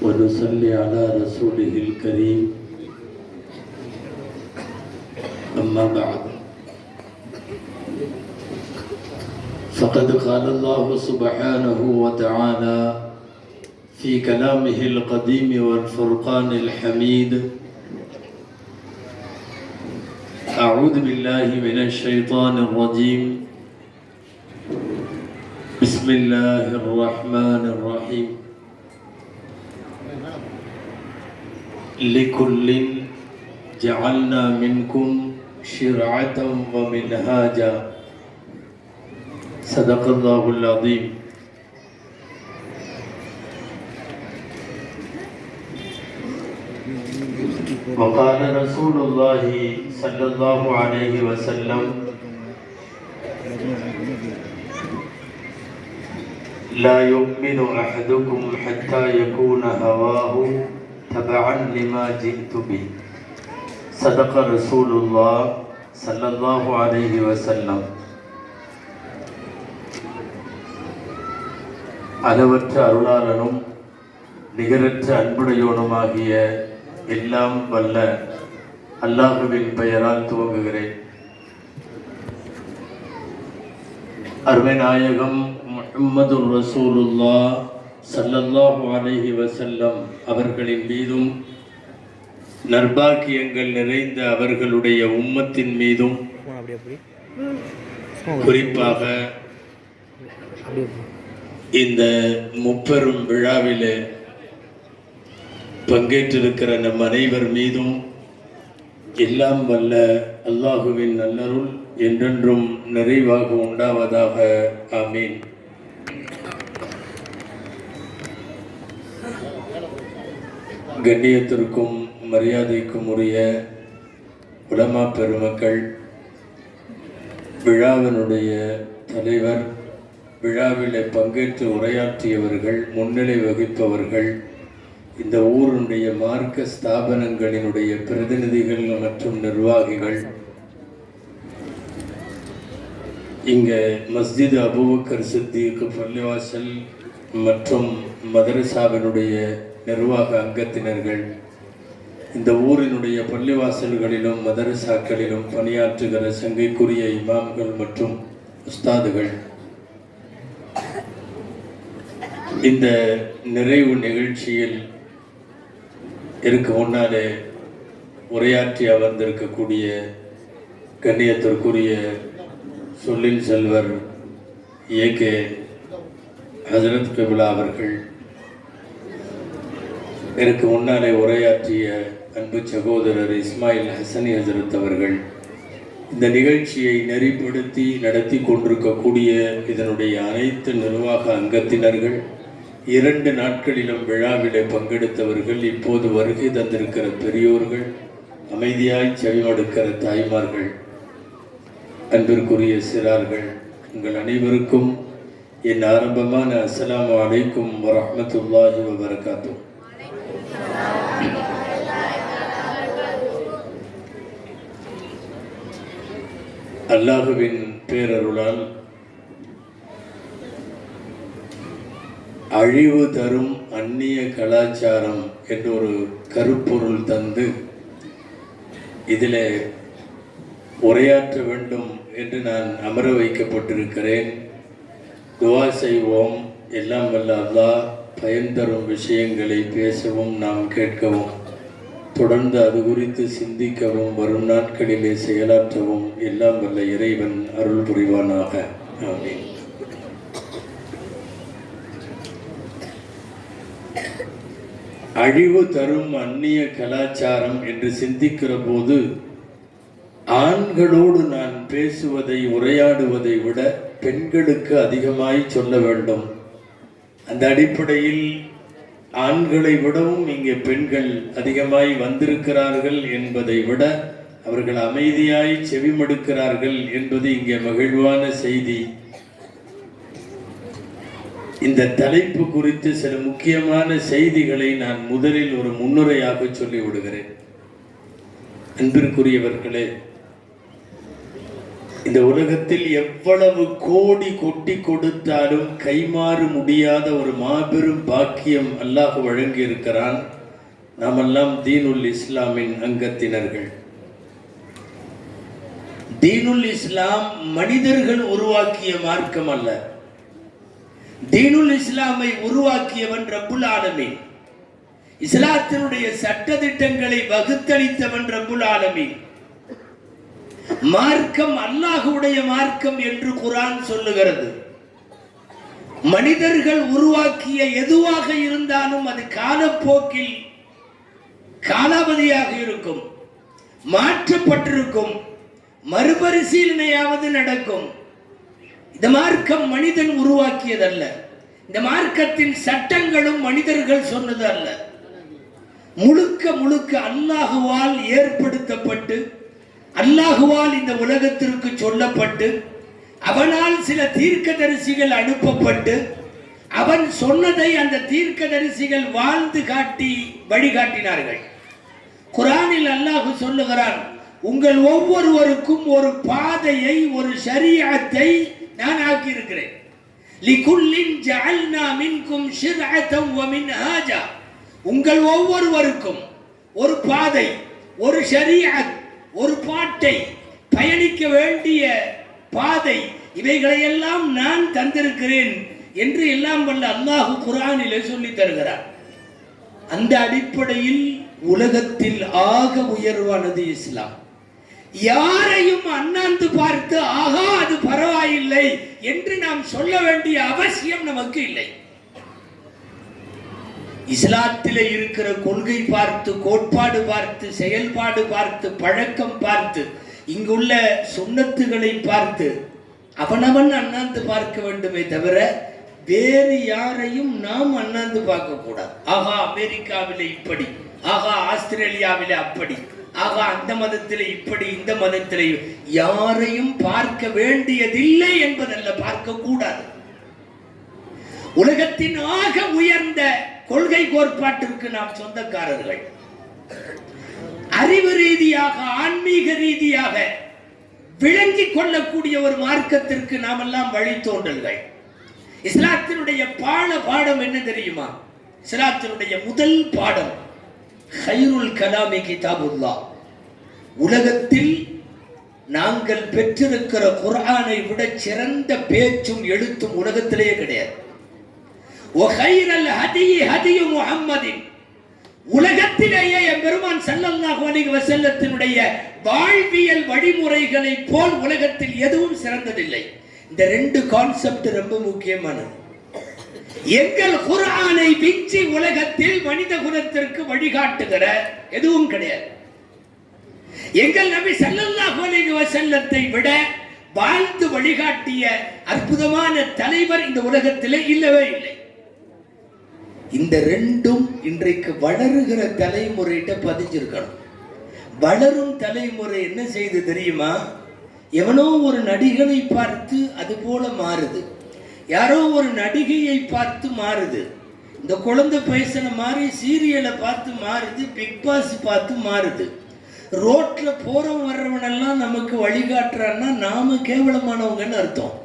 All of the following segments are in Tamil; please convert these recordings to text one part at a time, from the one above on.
ونصلي على رسوله الكريم أما بعد فقد قال الله سبحانه وتعالى في كلامه القديم والفرقان الحميد أعوذ بالله من الشيطان الرجيم بسم الله الرحمن الرحيم لكل جعلنا منكم شرعة ومنهاجا صدق الله العظيم. وقال رسول الله صلى الله عليه وسلم لا يؤمن أحدكم حتى يكون هواه تبعا لما جئت به صدق رسول الله صلى الله عليه وسلم. அளவற்ற அருளாளனும் நிகரற்ற அன்புடையோனுமாகிய எல்லாம் வல்ல அல்லாஹுவின் பெயரால் துவங்குகிறேன். அருமை நாயகம் முஹம்மது ரசூலுல்லாஹ் ஸல்லல்லாஹு அலைஹி வஸல்லம் அவர்களின் மீதும் நற்பாக்கியங்கள் நிறைந்த அவர்களுடைய உம்மத்தின் மீதும் குறிப்பாக இந்த முப்பெரும் விழாவிலே பங்கேற்றிருக்கிற நம் அனைவர் மீதும் எல்லாம் வல்ல அல்லாஹுவின் நல்லருள் என்றென்றும் நிறைவாக உண்டாவதாக. ஆமீன். கண்ணியத்திற்கும் மரியாதைக்கும் உரிய உலமா பெருமக்கள், விழாவினுடைய தலைவர், விழாவிலே பங்கேற்று உரையாற்றியவர்கள், முன்னிலை வகிப்பவர்கள், இந்த ஊருடைய மார்க்க ஸ்தாபனங்களினுடைய பிரதிநிதிகள் மற்றும் நிர்வாகிகள், இங்கே மஸ்ஜித் அபூபக்கர் சித்திக் பள்ளிவாசல் மற்றும் மதரசாவினுடைய நிர்வாக அங்கத்தினர்கள், இந்த ஊரினுடைய பள்ளிவாசல்களிலும் மதரசாக்களிலும் பணியாற்றுகிற சங்கைக்குரிய இமாம்கள் மற்றும் உஸ்தாதுகள், இந்த நிறைவு நிகழ்ச்சியில் இருக்க முன்னாலே உரையாற்றி அமர்ந்திருக்கக்கூடிய கண்ணியத்திற்குரிய சொல்லின் செல்வர் ஏகே ஹசரத் கிபிலா அவர்கள், எனக்கு முன்னாலே உரையாற்றிய அன்பு சகோதரர் இஸ்மாயில் ஹசனி ஹசரத் அவர்கள், இந்த நிகழ்ச்சியை நெறிப்படுத்தி நடத்தி கொண்டிருக்கக்கூடிய இதனுடைய அனைத்து நிர்வாக அங்கத்தினர்கள், 2 நாட்களிலும் விழாவிலே பங்கெடுத்தவர்கள், இப்போது வருகை தந்திருக்கிற பெரியோர்கள், அமைதியாய் செவிமடுக்கிற தாய்மார்கள், அன்பிற்குரிய சிறார்கள், உங்கள் அனைவருக்கும் என் ஆரம்பமான அஸ்ஸலாமு அலைக்கும் வரஹ்மத்துல்லாஹி வபரகாத்துஹ். அல்லாஹுவின் பேரருளால் அழிவு தரும் அந்நிய கலாச்சாரம் என்ற ஒரு கருப்பொருள் தந்து இதில் உரையாற்ற வேண்டும் என்று நான் அமர வைக்கப்பட்டிருக்கிறேன். துவா செய்வோம். எல்லாம் வல்ல அல்லாஹ் பயன் தரும் விஷயங்களை பேசவும் நாம் கேட்கவும், தொடர்ந்து அது குறித்து சிந்திக்கவும், வரும் நாட்களிலே செயலாற்றவும் எல்லாம் வல்ல இறைவன் அருள் புரிவானாக. ஆமீன். அழிவு தரும் அந்நிய கலாச்சாரம் என்று சிந்திக்கிற போது, ஆண்களோடு நான் பேசுவதை, உரையாடுவதை விட பெண்களுக்கு அதிகமாய் சொல்ல வேண்டும். அந்த அடிப்படையில் ஆண்களை விடவும் இங்கே பெண்கள் அதிகமாய் வந்திருக்கிறார்கள் என்பதை விட அவர்கள் அமைதியாய் செவிமடுக்கிறார்கள் என்பது இங்கே மகிழ்வான செய்தி. இந்த தலைப்பு குறித்து சில முக்கியமான செய்திகளை நான் முதலில் ஒரு முன்னுரையாக சொல்லி விடுகிறேன். அன்பிற்குரியவர்களே, இந்த உலகத்தில் எவ்வளவு கோடி கொட்டி கொடுத்தாலும் கைமாறு முடியாத ஒரு மாபெரும் பாக்கியம் அல்லாஹ் வழங்கி இருக்கிறான். நாமெல்லாம் தீனுல் இஸ்லாமின் அங்கத்தினர்கள். தீனுல் இஸ்லாம் மனிதர்கள் உருவாக்கிய மார்க்கம் அல்ல. தீனுல் இஸ்லாமை உருவாக்கியவன் ரப்புல் ஆலமீன். இஸ்லாத்தினுடைய சட்ட திட்டங்களை வகுத்தளித்தவன் ரப்புல் ஆலமீன். மார்க்கம் அல்லாஹ்வுடைய மார்க்கம் என்று குர்ஆன் சொல்லுகிறது. மனிதர்கள் உருவாக்கிய எதுவாக இருந்தாலும் அது காலப்போக்கில் காலாவதியாக இருக்கும், மாற்றப்பட்டிருக்கும், மறுபரிசீலனையாவது நடக்கும். இந்த மார்க்கம் மனிதன் உருவாக்கியதல்ல. இந்த மார்க்கத்தின் சட்டங்களும் மனிதர்கள் சொன்னது அல்ல. முழுக்க முழுக்க அல்லாஹுவால் ஏற்படுத்தப்பட்டு அல்லாஹுவால் இந்த உலகத்திற்கு சொல்லப்பட்டு அவனால் சில தீர்க்கதரிசிகள் அனுப்பப்பட்டு அவன் சொன்னதை அந்த தீர்க்கதரிசிகள் வாழ்ந்து காட்டி வழிகாட்டினார்கள். குர்ஆனில் அல்லாஹ் சொல்லுகிறான், உங்கள் ஒவ்வொருவருக்கும் ஒரு பாதையை, ஒரு ஷரீஅத்தை நான் ஆக்கி இருக்கிறேன். லிகுல்லின் ஜஅல்னா மின்கும் ஷிர்அத்தன் வ மின்ஹாஜா. உங்கள் ஒவ்வொருவருக்கும் ஒரு பாதை, ஒரு ஷரீஅத், ஒரு பாட்டை, பயணிக்க வேண்டிய பாதை, இவைகளை எல்லாம் நான் தந்திருக்கிறேன் என்று எல்லாம் வல்ல அல்லாஹ் குர்ஆனிலே சொல்லி தருகிறார். அந்த அடிப்படையில் உலகத்தில் ஆக உயர்வானது இஸ்லாம். யாரையும் அண்ணாந்து பார்த்து ஆகா அது பரவாயில்லை என்று நாம் சொல்ல வேண்டிய அவசியம் நமக்கு இல்லை. இஸ்லாத்திலே இருக்கிற கொள்கை பார்த்து, கோட்பாடு பார்த்து, செயல்பாடு பார்த்து, பழக்கம் பார்த்து, இங்குள்ள சுன்னத்துகளை பார்த்து அவனவன் அண்ணாந்து பார்க்க வேண்டுமே தவிர வேறு யாரையும் நாம் அண்ணாந்து பார்க்க கூடாது. ஆகா அமெரிக்காவிலே இப்படி, ஆகா ஆஸ்திரேலியாவிலே அப்படி, ஆகா அந்த மதத்திலே இப்படி, இந்த மதத்திலே யாரையும் பார்க்க வேண்டியதில்லை என்பதல்ல, பார்க்க கூடாது. உலகத்தின் ஆக உயர்ந்த கொள்கை கோட்பாட்டிற்கு நாம் சொந்தக்காரர்கள். அறிவு ரீதியாக, ஆன்மீக ரீதியாக விளங்கிக் கொள்ளக்கூடிய ஒரு மார்க்கத்திற்கு நாம் எல்லாம் வழித்தோன்றல்கள். இஸ்லாத்தினுடைய பாடம் என்ன தெரியுமா? இஸ்லாத்தினுடைய முதல் பாடம் ஹைருல் கலாமி கிதாபுல்லாஹ். உலகத்தில் நாங்கள் பெற்றிருக்கிற குர்ஆனை விட சிறந்த பேச்சும் எழுத்தும் உலகத்திலேயே கிடையாது. உலகத்திலேயே பெருமான் ஸல்லல்லாஹு அலைஹி வஸல்லத்தினுடைய வாழ்வியல் வழிமுறைகளை போல் உலகத்தில் எதுவும் சிறந்ததில்லை. இந்த ரெண்டு கான்செப்ட் ரொம்ப முக்கியமானது. எங்கள் குர்ஆனை விஞ்சி உலகத்தில் மனித குலத்திற்கு வழிகாட்டுகிற எதுவும் கிடையாது. எங்கள் நபி ஸல்லல்லாஹு அலைஹி வஸல்லத்தை விட வாழ்ந்து வழிகாட்டிய அற்புதமான தலைவர் இந்த உலகத்திலே இல்லவே இல்லை. இந்த ரெண்டும் இன்றைக்கு வளருகிற தலைமுறையிட்ட பதிஞ்சிருக்கணும். வளரும் தலைமுறை என்ன செய்து தெரியுமா? எவனோ ஒரு நடிகனை பார்த்து அது போல மாறுது, யாரோ ஒரு நடிகையை பார்த்து மாறுது, இந்த குழந்தை பேசின மாதிரி சீரியலை பார்த்து மாறுது, பிக் பாஸ் பார்த்து மாறுது. ரோட்ல போறவன் வர்றவனெல்லாம் நமக்கு வழிகாட்டுறான்னா நாம கேவலமானவங்கன்னு அர்த்தம்.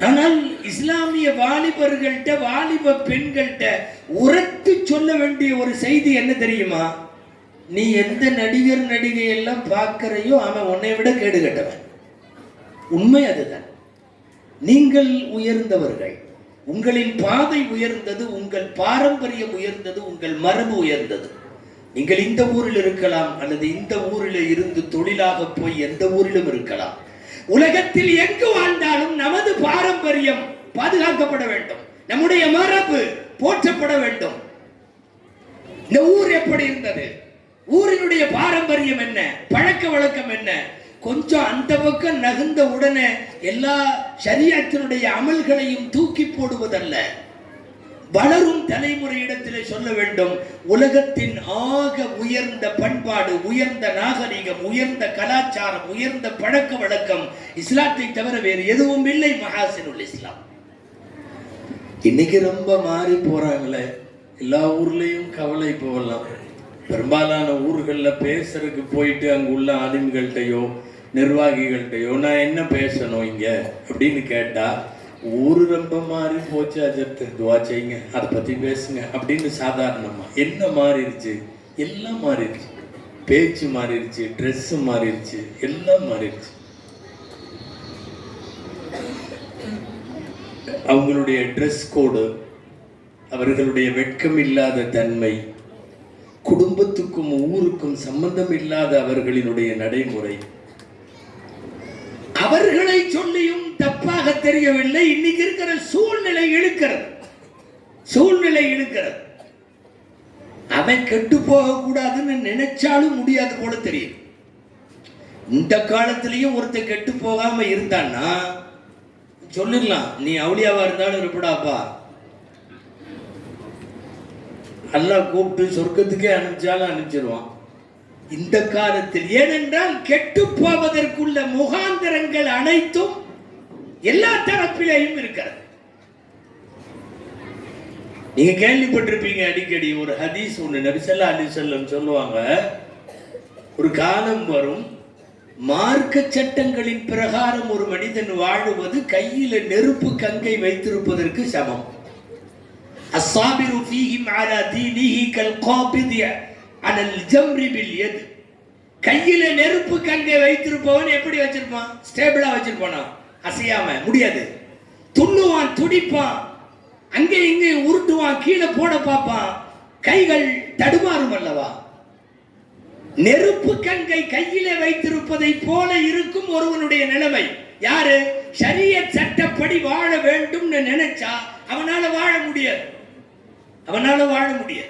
ஆனால் இஸ்லாமிய வாலிபர்கள்ட்ட, வாலிப பெண்கள்கிட்ட உரத்து சொல்ல வேண்டிய ஒரு செய்தி என்ன தெரியுமா? நீ எந்த நடிகர் நடிகை எல்லாம் பார்க்கிறையோ அவன் உன்னை விட கேடு கட்டவன். உண்மை அதுதான். நீங்கள் உயர்ந்தவர்கள், உங்களின் பாதை உயர்ந்தது, உங்கள் பாரம்பரியம் உயர்ந்தது, உங்கள் மரபு உயர்ந்தது. நீங்கள் இந்த ஊரில் இருக்கலாம், அல்லது இந்த ஊரில் இருந்து தொழிலாக போய் எந்த ஊரிலும் இருக்கலாம். உலகத்தில் எங்கு வாழ்ந்தாலும் நமது பாரம்பரியம் பாதுகாக்கப்பட வேண்டும், நம்முடைய மரபு போற்றப்பட வேண்டும். இந்த ஊர் எப்படி இருந்தது, ஊரினுடைய பாரம்பரியம் என்ன, பழக்க வழக்கம் என்ன, கொஞ்சம் அந்த பக்கம் நகர்ந்த உடனே எல்லா ஷரியத்தினுடைய அமல்களையும் தூக்கி போடுவதல்ல. வளரும் தலைமுறையிடத்திலே சொல்ல வேண்டும், உலகத்தின் ஆக உயர்ந்த பண்பாடு, உயர்ந்த நாகரிகம், உயர்ந்த கலாச்சாரம், உயர்ந்த பழக்க வழக்கம் இஸ்லாத்தை தவிர வேறு எதுவும் இல்லை. மஹாசினுல் இஸ்லாம். இன்னைக்கு ரொம்ப மாறி போறாங்களே, எல்லா ஊர்லயும் கவலை போகலாம். பெரும்பாலான ஊர்களில் பேசுறதுக்கு போயிட்டு அங்குள்ள ஆலிம்கள்கிட்டையோ நிர்வாகிகள்கிட்டயோ நான் என்ன பேசணும் இங்க அப்படின்னு கேட்டா, ஊரு ரொம்ப மாறி போச்சு அஜர்த்து, துவா செய்யுங்க, அதை பத்தி பேசுங்க அப்படின்னு சாதாரணமா. என்ன மாறிடுச்சு? எல்லாம் மாறிடுச்சு. பேச்சு மாறிடுச்சு, ட்ரெஸ் மாறிடுச்சு, எல்லாம் மாறிடுச்சு. அவங்களுடைய ட்ரெஸ் கோடு, அவர்களுடைய வெட்கம் இல்லாத தன்மை, குடும்பத்துக்கும் ஊருக்கும் சம்பந்தம் இல்லாத அவர்களினுடைய நடைமுறை, அவர்களை சொல்லியும் தப்பாக தெரியவில்லை. இன்னைக்கு இருக்கிற சூழ்நிலை இழுக்கிறது, சூழ்நிலை இழுக்கிறது. அவன் கெட்டு போக கூடாதுன்னு நினைச்சாலும் முடியாது போல தெரியும். இந்த காலத்திலையும் ஒருத்தர் கெட்டு போகாம இருந்தான்னா சொல்லிடலாம், நீ அவுளியாவா இருந்தாலும் இருப்படாப்பா, அல்லாஹ் கூப்பிட்டு சொர்க்கத்துக்கே அனுப்பிச்சாலும் அனுப்பிச்சிருவான். இந்த காலத்தில் ஏனென்றால் கெட்டு போவதற்குள்ள முகாந்திரங்கள் அனைத்தும் எல்லா தரப்பிலையும் இருக்கிறது. நீங்க கேள்விப்பட்டிருப்பீங்க அடிக்கடி ஒரு ஹதீஸ் ஒன்று, நபி ஸல்லல்லாஹு அலைஹி வஸல்லம் சொல்லுவாங்க, ஒரு காலம் வரும், மார்க்க சட்டங்களின் பிரகாரம் ஒரு மனிதன் வாழுவது கையில நெருப்பு கங்கை வைத்திருப்பதற்கு சமம். அஸ்ஸாபிரு ஃபீஹிம் அலா தீனிஹி கல் காபிதி அலல் ஜம்ரி பில் யத். கையில நெருப்பு கங்கை வைத்திருப்பவன் எப்படி வச்சிருப்பான்? ஸ்டேபிளா வச்சிருப்பானா? அசையாம முடியாது. துள்ளுவான், துடிப்பான், அங்கே இங்கே உருட்டுவான், கீழே போட பார்ப்பான், கைகள் தடுமாறும் அல்லவா? நெருப்பு கங்கை கையில வைத்திருப்பதை போல இருக்கும் ஒருவனுடைய நிலைமை. யாரு ஷரியத் சட்டப்படி வாழ வேண்டும் நினைச்சா அவனால வாழ முடியாது, அவனால வாழ முடியாது.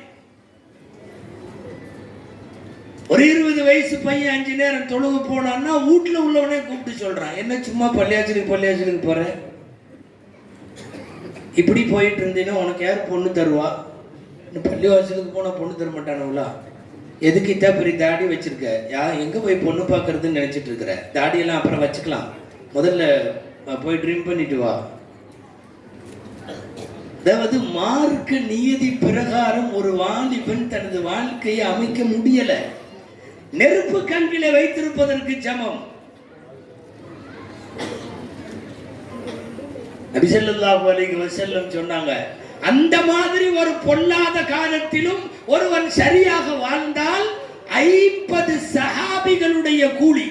ஒரு 20 வயசு பையன் 5 நேரம் தொழுக போனான்னா வீட்டுல உள்ளவனே கூப்பிட்டு சொல்றான், என்ன சும்மா பள்ளியாச்சலுக்கு போற, இப்படி போயிட்டு இருந்தீங்கன்னா உனக்கு யார் பொண்ணு தருவா? பள்ளிவாசலுக்கு போனா பொண்ணு தர மாட்டானுங்களா? எதுக்கு இத்தா பெரிய தாடி வச்சிருக்க? எங்க போய் பொண்ணு பார்க்கறதுன்னு நினைச்சிட்டு இருக்கிற? தாடியெல்லாம் அப்புறம் வச்சுக்கலாம், முதல்ல போய் ட்ரீம் பண்ணிட்டு வா. அதாவது மார்க்க நியதி பிரகாரம் ஒரு வாலிபன் தனது வாழ்க்கையை அமைக்க முடியல, நெருப்பு கண்களை வைத்திருப்பதற்கு சமம். நபி ஸல்லல்லாஹு அலைஹி வஸல்லம் சொன்னாங்க, அந்த மாதிரி ஒரு பொல்லாத காலத்திலும் ஒருவன் சரியாக வாழ்ந்தால் 50 சஹாபிகளுடைய கூலி.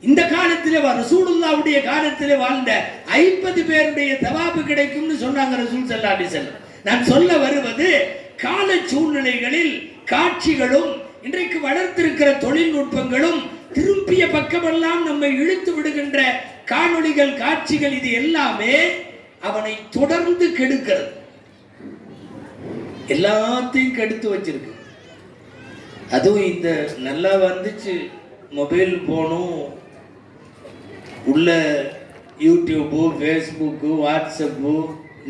இந்த காலத்திலே ரசூலுல்லாஹ்வுடைய காலத்திலே வாழ்ந்த 50 பேருடைய தவாபு கிடைக்கும்னு சொன்னாங்க ரசூல் ஸல்லல்லாஹு அலைஹி வஸல்லம். நான் சொல்ல வருவது, கால சூழ்நிலைகளில் காட்சிகளும் இன்றைக்கு வளர்த்திருக்கிற தொழில்நுட்பங்களும் திரும்பிய பக்கமெல்லாம் நம்மை இழுத்து விடுகின்ற காணொளிகள், காட்சிகள், இது எல்லாமே அவனை தொடர்ந்து கெடுக்கிறது, எல்லாத்தையும் கெடுத்து வச்சிருக்கு. அதுவும் இந்த நல்லா வந்துச்சு மொபைல் போனும் உள்ள யூடியூபு, ஃபேஸ்புக்கு, வாட்ஸ்அப்பு,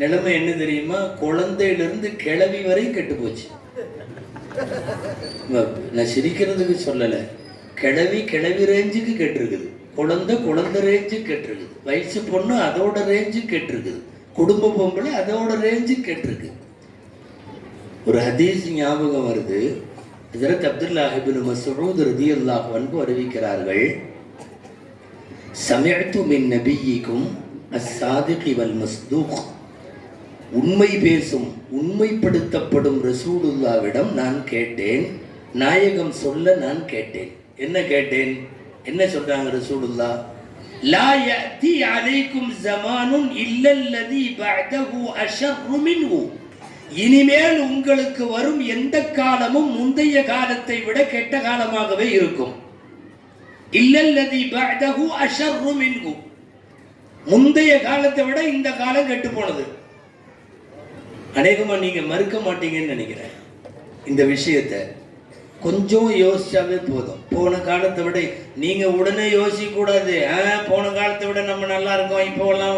நிலைமை என்ன தெரியுமா? குழந்தையிலிருந்து கிளவி வரை கெட்டு போச்சு. நான் சிரிக்கிறதுக்கு சொல்லலை, கிளவி ரேஞ்சுக்கு கெட்டிருக்குது, குழந்தை ரேஞ்சு கெட்டிருக்குது, வயசு பொண்ணு அதோட ரேஞ்சு கெட்டிருக்குது, குடும்ப பொம்பளை அதோட ரேஞ்சு கெட்டிருக்கு. ஒரு ஹதீஸ் ஞாபகம் வருது, ஹஜ்ரத் அப்துல்லாஹ் இப்னு மஸ்ஊத் ரலியல்லாஹு அன்ஹு அறிவிக்கிறார்கள், சமிஅது மின் நபியிக்கும் அஸ்ஸாதிக் வல் மஸ்தூக். உண்மை பேசும், உண்மைப்படுத்தப்படும் ரசூலுல்லாஹ்விடம் நான் கேட்டேன், நாயகம் சொல்ல நான் கேட்டேன். என்ன கேட்டேன்? என்ன சொல்றாங்க ரசூலுல்லாஹ்? லா யஅதி அலைக்கும் ஸமானுன் இல்லல்லதி பஅதஹு அஷர்ரு மின்ஹு. இனிமேல் உங்களுக்கு வரும் எந்த காலமும் முந்தைய காலத்தை விட கெட்ட காலமாகவே இருக்கும். இல்லல்லதி பஅதஹு அஷர்ரு மின்ஹு. முந்தைய காலத்தை விட இந்த காலம் கெட்டு போனது. அநேகமா நீங்க மறுக்க மாட்டீங்கன்னு நினைக்கிறேன். இந்த விஷயத்தை கொஞ்சம் யோசிச்சாவே போதும். போன காலத்தை விட நீங்க உடனே யோசிக்க கூடாது, போன காலத்தை விட நம்ம நல்லா இருக்கோம், இப்போலாம்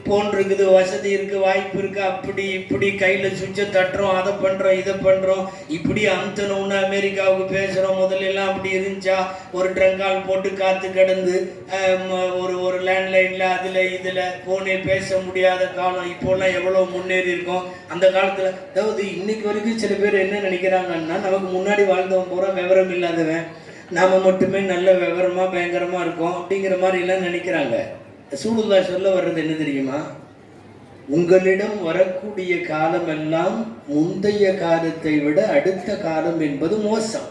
போன் இருக்குது, வசதி இருக்கு, வாய்ப்பு இருக்கு, அப்படி இப்படி கையில சுவிட்சை தட்டுறோம், அதை பண்றோம், இதை பண்றோம், இப்படி அமுத்தணும்னு அமெரிக்காவுக்கு பேசுறோம். முதல்ல எல்லாம் அப்படி இருந்துச்சா? ஒரு ட்ரங்கால் போட்டு காத்து கிடந்து ஒரு லேண்ட்லைன்ல அதுல இதுல போனே பேச முடியாத காலம். இப்போலாம் எவ்வளவு முன்னேறி இருக்கோம். அந்த காலத்துல, அதாவது இன்னைக்கு வரைக்கும் சில பேர் என்ன நினைக்கிறாங்கன்னா, நமக்கு முன்னாடி வாழ்ந்தவன் பூரா விவரம் இல்லாதவன், நாம மட்டுமே நல்ல விவரமா பயங்கரமா இருக்கோம் அப்படிங்கிற மாதிரி எல்லாம் நினைக்கிறாங்க. ரசூலுல்லாஹ் சொல்ல வர்றது என்ன தெரியுமா? உங்களிடம் வரக்கூடிய காலம் எல்லாம் முந்தைய காலத்தை விட அடுத்த காலம் என்பது மோசம்.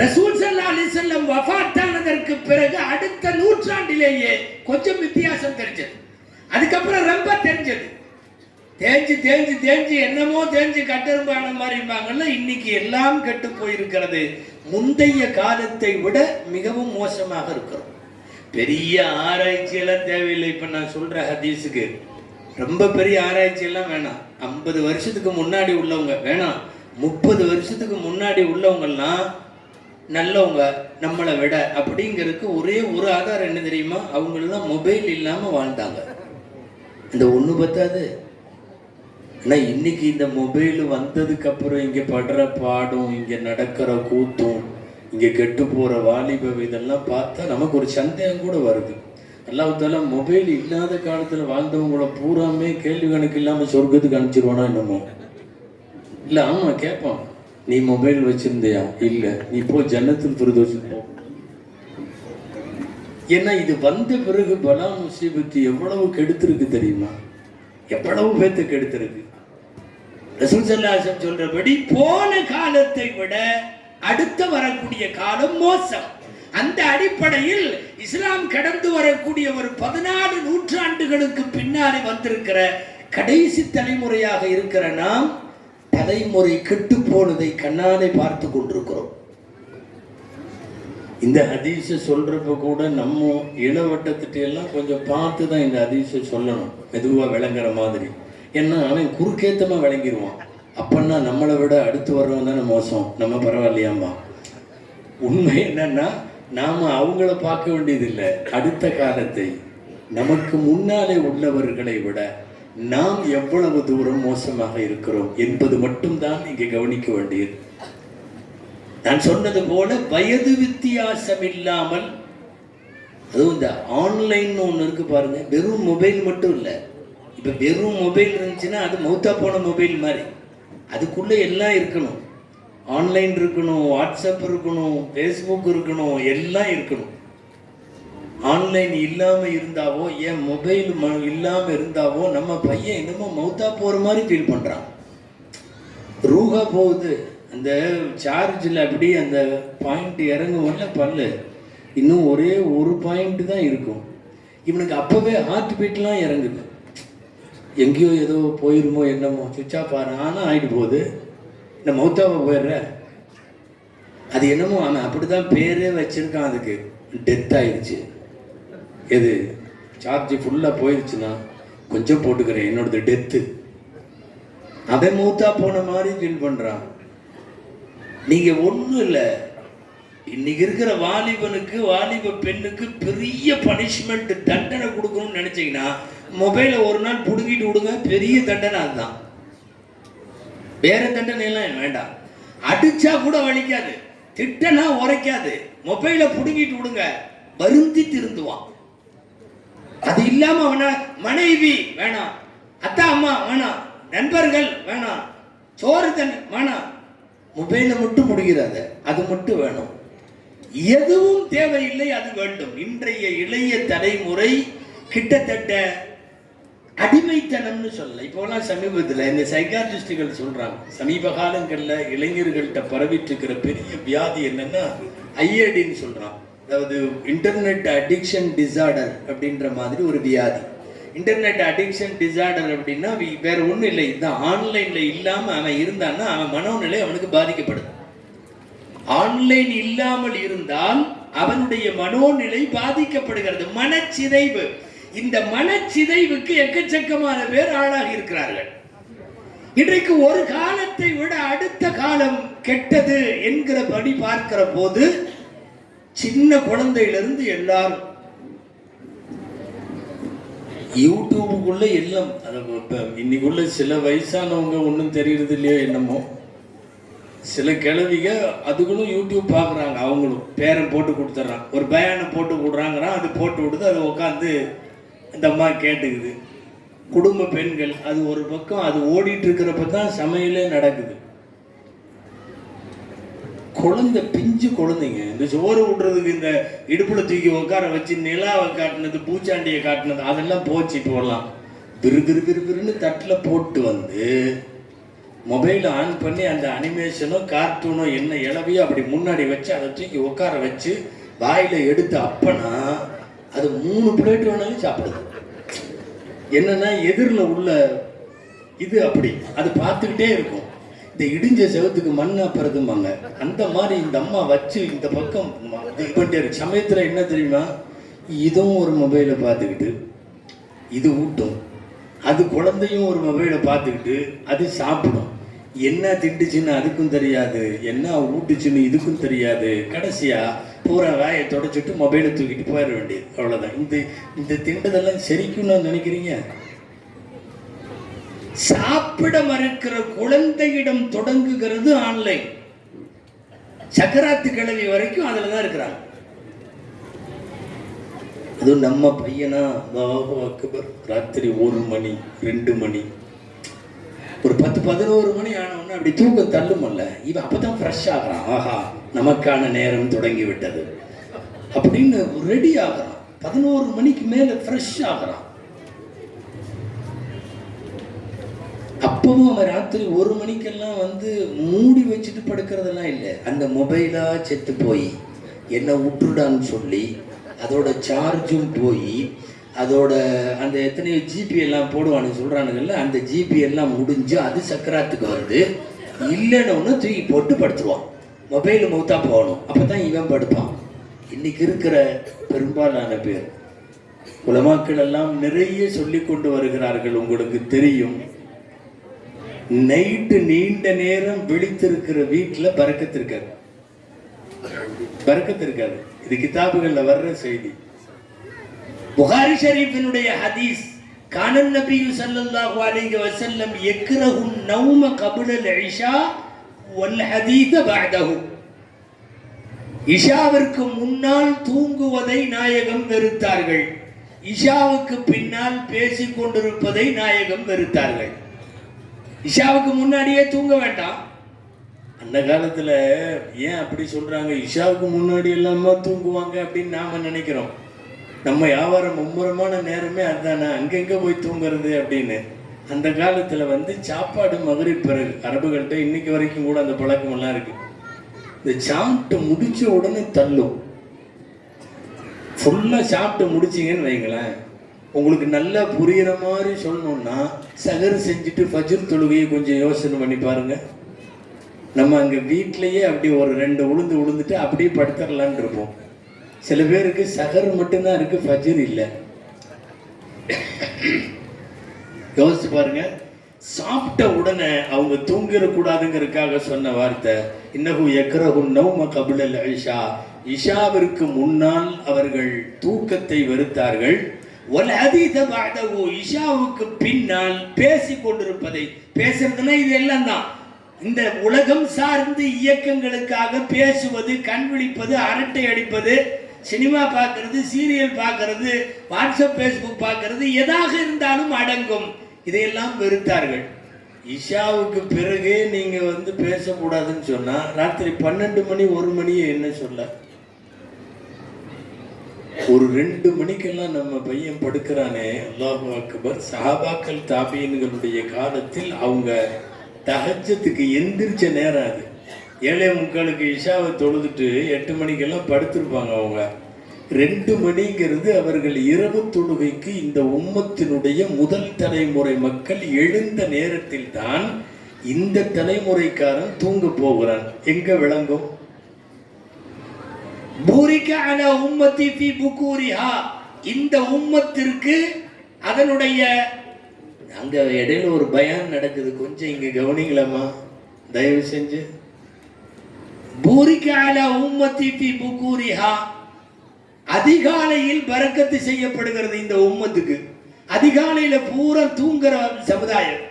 ரசூல் ஸல்லல்லாஹு அலைஹி வஸல்லம் வஃபாத்தானதற்கு பிறகு அடுத்த நூற்றாண்டிலேயே கொஞ்சம் வித்தியாசம் தெரிஞ்சது. அதுக்கப்புறம் ரொம்ப தெரிஞ்சது. தேஞ்சு என்னமோ தேஞ்சு கட்டெரும்பான மாதிரிம்பாங்கல்ல, இன்னைக்கு எல்லாம் கெட்டு போயிருக்கிறது. முந்தைய காலத்தை விட மிகவும் மோசமாக இருக்கிறோம். பெரிய ஆராய்ச்சியெல்லாம் தேவையில்லை. இப்போ நான் சொல்ற ஹதீஸுக்கு ரொம்ப பெரிய ஆராய்ச்சியெல்லாம் வேணாம். 50 வருஷத்துக்கு முன்னாடி உள்ளவங்க வேணாம், 30 வருஷத்துக்கு முன்னாடி உள்ளவங்கெல்லாம் நல்லவங்க நம்மளை விட அப்படிங்கிறதுக்கு ஒரே ஒரு ஆதாரம் என்ன தெரியுமா? அவங்களெல்லாம் மொபைல் இல்லாமல் வாழ்ந்தாங்க. இந்த ஒன்று பத்தாது. ஆனால் இன்னைக்கு இந்த மொபைல் வந்ததுக்கு அப்புறம் இங்கே படுற பாடும், இங்கே நடக்கிற கூத்தும், இங்கே கெட்டு போகிற வாலிபம் இதெல்லாம் பார்த்தா நமக்கு ஒரு சந்தேகம் கூட வருது. அல்லாஹ் தஆலா மொபைல் இல்லாத காலத்தில் வாழ்ந்தவங்கள பூராமே கேள்வி கணக்கு இல்லாமல் சொர்க்கத்துக்கு அனுப்பிச்சிருவானா என்னமோ? இல்லை, ஆமாம் கேட்பான். நீ மொபைல் வச்சிருந்தியா? இல்லை, நீ போ ஜன்னத்துல் ஃபிர்தௌஸ் போ. ஏன்னா இது வந்த பிறகு பலா முசீபத்து எவ்வளவு கெடுத்திருக்கு தெரியுமா? எவ்வளவு பேர்த்து கெடுத்திருக்கு. ரசூல் ஸல்லல்லாஹு அலைஹி வஸல்லம் சொல்றபடி போன காலத்தை விட அடுத்த வரக்கூடிய காலம் மோசம். அந்த அடிப்படையில் இஸ்லாம் கடந்து வரக்கூடிய ஒரு 14 நூற்றாண்டுகளுக்கு பின்னாலே வந்திருக்கிற கடைசி தலைமுறையாக இருக்கிற நாம் தலைமுறை கெட்டு போனதை கண்ணாலே பார்த்து கொண்டிருக்கிறோம். இந்த ஹதீஸை சொல்றப்ப கூட நம்ம இளவட்டத்திட்ட எல்லாம் கொஞ்சம் பார்த்து தான் இந்த ஹதீஸை சொல்லணும், மெதுவாக விளங்குற மாதிரி. ஏன்னா அவன் குறுக்கேத்தமாக விளங்கிடுவான். அப்பன்னா நம்மளை விட அடுத்து வர்றவன் தானே மோசம், நம்ம பரவாயில்லையாம்பா. உண்மை என்னன்னா நாம் அவங்கள பார்க்க வேண்டியதில்லை, அடுத்த காலத்தை நமக்கு முன்னாலே உள்ளவர்களை விட நாம் எவ்வளவு தூரம் மோசமாக இருக்கிறோம் என்பது மட்டும்தான் இங்கே கவனிக்க வேண்டியது. நான் சொன்னது போல வயது வித்தியாசம் இல்லாமல், அதுவும் இந்த ஆன்லைன் ஒன்று இருக்கு பாருங்க. வெறும் மொபைல் மட்டும் இல்லை. இப்போ வெறும் மொபைல் இருந்துச்சுன்னா அது மௌத்தா போன மொபைல் மாதிரி. அதுக்குள்ளே எல்லாம் இருக்கணும். ஆன்லைன் இருக்கணும், வாட்ஸ்அப் இருக்கணும், ஃபேஸ்புக் இருக்கணும், எல்லாம் இருக்கணும். ஆன்லைன் இல்லாமல் இருந்தாவோ, ஏன் மொபைல் இல்லாமல் இருந்தாவோ நம்ம பையன் என்னமோ மௌத்தா போகிற மாதிரி ஃபீல் பண்ணுறான். ரூஹா போகுது. அந்த சார்ஜில் அப்படி அந்த பாயிண்ட் இறங்குவோம்ல பல்லு, இன்னும் ஒரே ஒரு பாயிண்ட் தான் இருக்கும். இவனுக்கு அப்போவே ஹார்ட் பீட்லாம் இறங்குது. எங்கேயோ ஏதோ போயிருமோ என்னமோ, சுவிட்ச் ஆஃப் ஆனால் ஆகிட்டு போகுது. இந்த மௌத்தாவை போயிடுற அது என்னமோ அவன் அப்படி தான் பேரே வச்சுருக்கான். அதுக்கு டெத் ஆயிடுச்சு. எது சார்ஜ் ஃபுல்லாக போயிடுச்சுன்னா கொஞ்சம் போட்டுக்கிறேன், என்னோடது டெத்து. அவன் மௌத்தா போன மாதிரி ஃபீல் பண்ணுறான். நீங்கள் ஒன்றும் இல்லை, இன்னைக்கு இருக்கிற வாலிபனுக்கு வாலிப பெண்ணுக்கு பெரிய பனிஷ்மெண்ட் தண்டனை கொடுக்கணும்னு நினச்சிங்கன்னா மொபைலை ஒரு நாள் பிடுங்கிட்டு விடுங்க, பெரிய தண்டனை அதுதான். வேற தண்டனை எல்லாம் வேண்டாம். அடிச்சா கூட வலிக்காது, திட்டனா உரைக்காது. மொபைலை பிடுங்கிட்டு விடுங்க, வருந்தி திருந்துவான். அது இல்லாம அவன மனைவி வேணாம், அத்தா அம்மா வேணாம், நண்பர்கள் வேணாம், சோறு தண்ணி வேணாம், மொபைலை மட்டும் முடிகிறது, அது மட்டும் வேணும். எதுவும் தேவையில்லை, அது வேண்டும். இன்றைய இளைய தலைமுறை கிட்டத்தட்ட அடிமைத்தனம்னு சொல்லல. இப்போலாம் சமீபத்தில் இந்த சைக்காட்ரிஸ்டுகள் சொல்றாங்க, சமீப காலங்களில் இளைஞர்கள்ட்ட பரவிட்டு இருக்கிற பெரிய வியாதி என்னன்னா ஐஏடின்னு சொல்றான். அதாவது இன்டர்நெட் அடிக்ஷன் டிசார்டர் அப்படின்ற மாதிரி ஒரு வியாதி. இன்டர்நெட் அடிக்ஷன் டிசார்டர் அப்படின்னா வேற ஒன்றும் இல்லை, இதுதான். ஆன்லைன்ல இல்லாம அவன் இருந்தான்னா அவன் மனோநிலை அவனுக்கு பாதிக்கப்படுது. ஆன்லைன் இல்லாமல் இருந்தால் அவனுடைய மனோநிலை பாதிக்கப்படுகிறது. மனச்சிதைவு. இந்த மனச்சிதைவுக்கு எக்கச்சக்கமான பேர் ஆளாகி இருக்கிறார்கள். இன்றைக்கு ஒரு காலத்தை விட அடுத்த காலம் கெட்டது என்கிறபடி பார்க்கிற போது சின்ன குழந்தையிலிருந்து எல்லாரும் யூடியூபுக்குள்ள எல்லாம். இன்னைக்குள்ள சில வயசானவங்க ஒன்றும் தெரியறது இல்லையோ என்னமோ, சில கிழவிக அதுகளும் யூடியூப் பார்க்குறாங்க. அவங்களும் பேரன் போட்டு கொடுத்துட்றான், ஒரு பயானம் போட்டு விடுறாங்கிறான், அது போட்டு விடுது, அது உட்காந்து அந்த அம்மா கேட்டுக்குது. குடும்ப பெண்கள் அது ஒரு பக்கம் அது ஓடிட்டு இருக்கிறப்ப தான் சமையலே நடக்குது. குழந்தை, பிஞ்சு குழந்தைங்க, இந்த சோறு விடுறதுக்கு இந்த இடுப்புல தூக்கி உட்கார வச்சு நிலாவை காட்டினது, பூச்சாண்டியை காட்டினது அதெல்லாம் போச்சு. போடலாம் விறுவிறுன்னு தட்டில் போட்டு வந்து மொபைலை ஆன் பண்ணி அந்த அனிமேஷனோ கார்ட்டூனோ என்ன இளவையோ அப்படி முன்னாடி வச்சு அதை தூக்கி உட்கார வச்சு வாயில எடுத்து அப்பனா அது 3 பிளேட் வேணாலும் சாப்பிடுது. என்னன்னா எதிரில் உள்ள இது அப்படி அது பார்த்துக்கிட்டே இருக்கும். இந்த இடிஞ்ச செவத்துக்கு மண் அப்புறதுமாங்க, அந்த மாதிரி இந்த அம்மா வச்சு இந்த பக்கம் இது பண்ணிட்டே இருக்கு. சமயத்தில் என்ன தெரியுமா, இதுவும் ஒரு மொபைலை பார்த்துக்கிட்டு இது ஊட்டும், அது குழந்தையும் ஒரு மொபைலை பார்த்துக்கிட்டு அது சாப்பிடும். என்ன திண்டுச்சுன்னு அதுக்கும் தெரியாது, என்ன ஊட்டுச்சுன்னு இதுக்கும் தெரியாது. கடைசியா பூரா வாயை தொடச்சிட்டு மொபைலை தூக்கிட்டு போயிட வேண்டியது, அவ்வளோதான். இந்த திண்டதெல்லாம் செரிக்கும்னு நினைக்கிறீங்க? சாப்பிட மறுக்கிற குழந்தையிடம் தொடங்குகிறது ஆன்லைன். சக்கராத்து கிழவி வரைக்கும் அதுல தான் இருக்கிறாங்க. அதுவும் நம்ம பையனா அக்பர் ராத்திரி 1 மணி 2 மணி ஒரு 10-11 மணி ஆனவொன்னு அப்படி தூக்கம் தள்ளுமல்ல, இவன் அப்பதான் ஃப்ரெஷ் ஆகிறான். ஆஹா, நமக்கான நேரம் தொடங்கி விட்டது அப்படின்னு ரெடி ஆகிறான். 11 மணிக்கு மேல ஃப்ரெஷ் ஆகிறான். அப்பவும் அவன் ராத்திரி 1 மணிக்கெல்லாம் வந்து மூடி வச்சுட்டு படுக்கிறதெல்லாம் இல்லை. அந்த மொபைலா செத்து போய் என்ன விட்டுடான்னு சொல்லி அதோட சார்ஜும் போய் அதோட அந்த எத்தனையோ ஜிபி எல்லாம் போடுவான்னு சொல்றானுங்கல்ல, அந்த ஜிபி எல்லாம் முடிஞ்சு அது சக்கராத்துக்கு வருது. இல்லைன்னு தூக்கி போட்டு படுத்துருவான். மொபைல் மௌத்தா போகணும், அப்பதான் இவன் படுப்பான். இன்னைக்கு இருக்கிற பெரும்பாலான பேர் உலமாக்கள் எல்லாம் நிறைய சொல்லி கொண்டு வருகிறார்கள். உங்களுக்கு தெரியும், நைட்டு நீண்ட நேரம் விழித்திருக்கிற வீட்டுல பரக்கத்து இருக்காது. பரக்கத்து இருக்காது. இது கிதாபுகள்ல வர்ற செய்தி. புகாரி ஷரீஃபினுடைய ஹதீஸ், கானன் நபி ஸல்லல்லாஹு அலைஹி வஸல்லம் யக்ரஹு நௌம கப்ல இஷா வல் ஹதீஸ பஅதஹு. இஷாவிற்கு முன்னால் தூங்குவதை நாயகம் வெறுத்தார்கள், இஷாவுக்கு பின்னால் பேசிக் கொண்டிருப்பதை நாயகம் வெறுத்தார்கள். இஷாவுக்கு முன்னாடியே தூங்க வேண்டாம். அந்த காலத்துல ஏன் அப்படி சொல்றாங்க, இஷாவுக்கு முன்னாடி எல்லாமா தூங்குவாங்க அப்படின்னு நாம நினைக்கிறோம். நம்ம வியாபாரம் மும்முரமான நேரமே அதுதானே, அங்கெங்க போய் தூங்குறது அப்படின்னு. அந்த காலத்துல வந்து சாப்பாடு மகரிப் பிறகு, அரபுகள்கிட்ட இன்னைக்கு வரைக்கும் கூட அந்த பழக்கம் எல்லாம் இருக்கு. இந்த சாப்பிட்டு முடிச்ச உடனே தள்ளும். ஃபுல்லா சாப்பிட்டு முடிச்சிங்கன்னு வைங்களேன், உங்களுக்கு நல்லா புரியுற மாதிரி சொல்லணும்னா சகர் செஞ்சுட்டு ஃபஜ்ர் தொழுகையை கொஞ்சம் யோசனை பண்ணி பாருங்க. நம்ம அங்கே வீட்டிலையே அப்படி ஒரு 2 உளுந்துட்டு அப்படியே படுத்துடலான் இருப்போம். சில பேருக்கு சகர் மட்டும்தான் இருக்கு, ஃபஜ்ர் இல்லை. யோசிச்சு பாருங்க. சாப்பிட்ட உடனே அவங்க தூங்கிடக்கூடாதுங்கிறதுக்காக சொன்ன வார்த்தை, இன்னஹு யக்ரஹு நௌம கப்ல இஷா. இஷாவிற்கு முன்னால் அவர்கள் தூக்கத்தை வெறுத்தார்கள். வல் ஹதீஸ பஅதஹு, இஷாவுக்கு பின்னால் பேசிக் கொண்டிருப்பதை. பேசுறதுன்னா இது எல்லாம் தான். இந்த உலகம் சார்ந்து இயக்கங்களுக்காக பேசுவது, கண் விழிப்பது, அரட்டை அடிப்பது, சினிமா பார்க்கறது, சீரியல் பார்க்கறது, வாட்ஸ்அப் ஃபேஸ்புக் பார்க்கறது, எதாக இருந்தாலும் அடங்கும். இதையெல்லாம் வெறுத்தார்கள். இஷாவுக்கு பிறகு நீங்க வந்து பேசக்கூடாதுன்னு சொன்னா ராத்திரி 12 மணி 1 மணியை என்ன சொல்ல, ஒரு 2 மணிக்கெல்லாம் நம்ம பையன் படுக்கிறானே, அல்லாஹு அக்பர். சஹாபாக்கள் தாபீன்களுடைய காலத்தில் அவங்க தஹஜ்ஜத்துக்கு எந்திரிச்ச நேரம் அது. 7:45 இஷாவை தொழுதுட்டு 8 மணிக்கெல்லாம் படுத்திருப்பாங்க அவங்க. 2 மணிங்கிறது அவர்கள் இரவு தொழுகைக்கு இந்த உம்மத்தினுடைய முதல் தலைமுறை மக்கள் எழுந்த நேரத்தில் தான் இந்த தலைமுறைக்காரன் தூங்க போகிறான். எங்க விளங்கும்? பூரிக அலா உம்மத்தி ஃபீ புகூரிஹா. இந்த உம்மத்திற்கு அதனுடைய, அங்க இடையில ஒரு பயான் நடக்குது, கொஞ்சம் இங்க கவனிங்களாமா தயவு செஞ்சு. பூரிக அலா உம்மத்தி ஃபீ புகூரிஹா. அதிகாலையில் பரக்கத்து செய்யப்படுகிறது இந்த உம்மத்துக்கு. அதிகாலையில பூரா தூங்குற சமுதாயம்.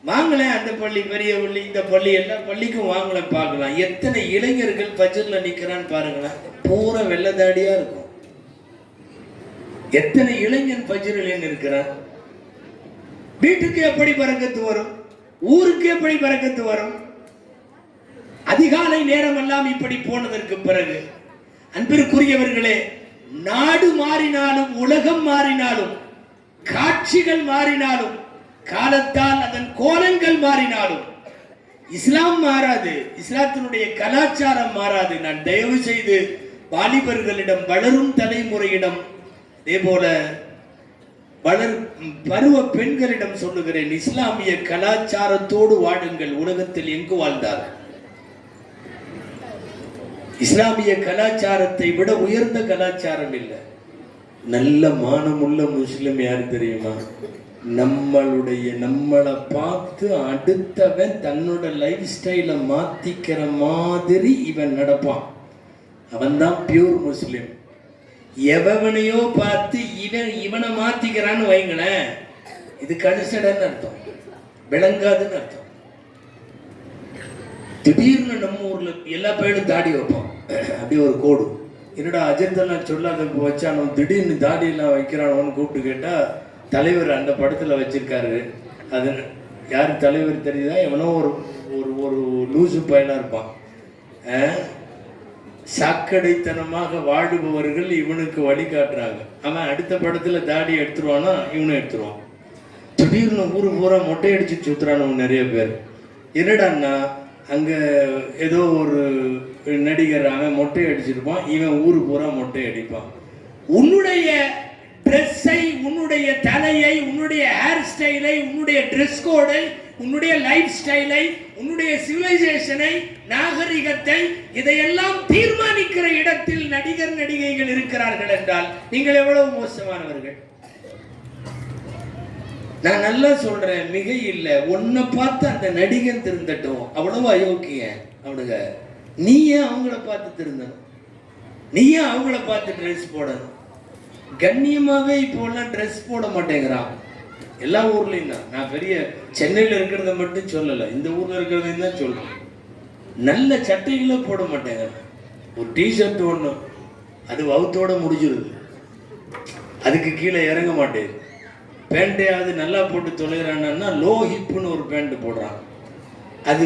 வாங்கல அந்த பள்ளி, பெரிய பள்ளி, இந்த பள்ளி, எல்லா பள்ளிக்கும் வாங்கல பார்க்கலாம். எத்தனை இளைஞர்கள் ஃபஜ்ர்ல நிக்கிறான்னு பாருங்களேன். பூரா வெள்ளதாடியா இருக்கும். எத்தனை இளைஞன் ஃபஜ்ரில் இருக்கிறான். வீட்டுக்கு எப்படி பரக்கத்து வரும்? ஊருக்கு எப்படி பரக்கத்து வரும்? அதிகாலை நேரமெல்லாம் இப்படி போனதற்கு பிறகு அன்பிற்குரியவர்களே, நாடு மாறினாலும் உலகம் மாறினாலும் காட்சிகள் மாறினாலும் காலத்தால் அதன் கோலங்கள் மாறினாலும் இஸ்லாம் மாறாது, இஸ்லாத்தினுடைய கலாச்சாரம் மாறாது. நான் தயவு செய்து வாலிபர்களிடம், வளரும் தலைமுறையிடம், அதே போல பருவ பெண்களிடம் சொல்லுகிறேன், இஸ்லாமிய கலாச்சாரத்தோடு வாழுங்கள். உலகத்தில் எங்கு வாழ்ந்தார் இஸ்லாமிய கலாச்சாரத்தை விட உயர்ந்த கலாச்சாரம் இல்லை. நல்ல மானமுள்ள முஸ்லிம் யாரு தெரியுமா? நம்மளை பார்த்து அடுத்தவன் தன்னோட லைஃப் ஸ்டைலை மாத்திக்கிற மாதிரி இவன் நடப்பான். அவன் தான் பியூர் முஸ்லிம். எவனையோ பார்த்து இவனை மாத்திக்கிறான்னு வைங்களேன், இது கணிசடன்னு அர்த்தம், விளங்காதுன்னு அர்த்தம். திடீர்னு நம்ம ஊர்ல எல்லா பையனும் தாடி வைப்பான், அப்படியே ஒரு கோடு. என்னடா அஜர்தெல்லாம் சொல்லாத வச்சானோ, திடீர்னு தாடியெல்லாம் வைக்கிறானோன்னு கூப்பிட்டு கேட்டா, தலைவர் அந்த படத்துல வச்சிருக்காரு. அது யாரு தலைவர் தெரியுதா? எவனோ ஒரு ஒரு லூசு பையனா இருப்பான். சாக்கடைத்தனமாக வாடுபவர்கள் இவனுக்கு வழிகாட்டுறாங்க. அவன் அடுத்த படத்துல தாடி எடுத்துருவானா, இவனும் எடுத்துருவான். திடீர்னு ஊரு பூரா மொட்டை அடிச்சு சுத்துறானவங்க நிறைய பேர். என்னடான்னா, அங்க ஏதோ ஒரு நடிகர் அவன் மொட்டை அடிச்சிருப்பான், இவன் ஊரு பூரா மொட்டை அடிப்பான். உன்னுடைய ட்ரெஸ்ஸை, உன்னுடைய தலையை, உன்னுடைய ஹேர் ஸ்டைலை, உன்னுடைய ட்ரெஸ் கோடை, உன்னுடைய லைஃப் ஸ்டைலை, உன்னுடைய சிவிலைசேஷனை, நாகரிகத்தை, இதையெல்லாம் தீர்மானிக்கிற இடத்தில் நடிகர் நடிகைகள் இருக்கிறார்கள் என்றால் நீங்கள் எவ்வளவு மோசமானவர்கள். நான் நல்லா சொல்றேன், மிக இல்லை. உன்னை பார்த்து அந்த நடிகன் திருந்தட்டும், அவ்வளவு அயோக்கிய அவனுங்க. நீ ஏன் அவங்கள பார்த்து திருந்தணும்? நீ ஏன் அவங்கள பார்த்து ட்ரெஸ் போடணும்? கண்ணியமாவே இப்போ எல்லாம் ட்ரெஸ் போட மாட்டேங்கிறான். எல்லா ஊர்லயும் தான். நான் பெரிய சென்னையில் இருக்கிறத மட்டும் சொல்லலை, இந்த ஊர்ல இருக்கிறதையும் தான் சொல்றேன். நல்ல சட்டைகளை போட மாட்டேங்க. ஒரு டிஷர்ட் ஒன்று, அது வவுத்தோட முடிஞ்சிருது, அதுக்கு கீழே இறங்க மாட்டேங்குது. பேண்டையாவது நல்லா போட்டு தொலைகிறான்னா லோ ஹிப்புன்னு ஒரு பேண்ட் போடுறான், அது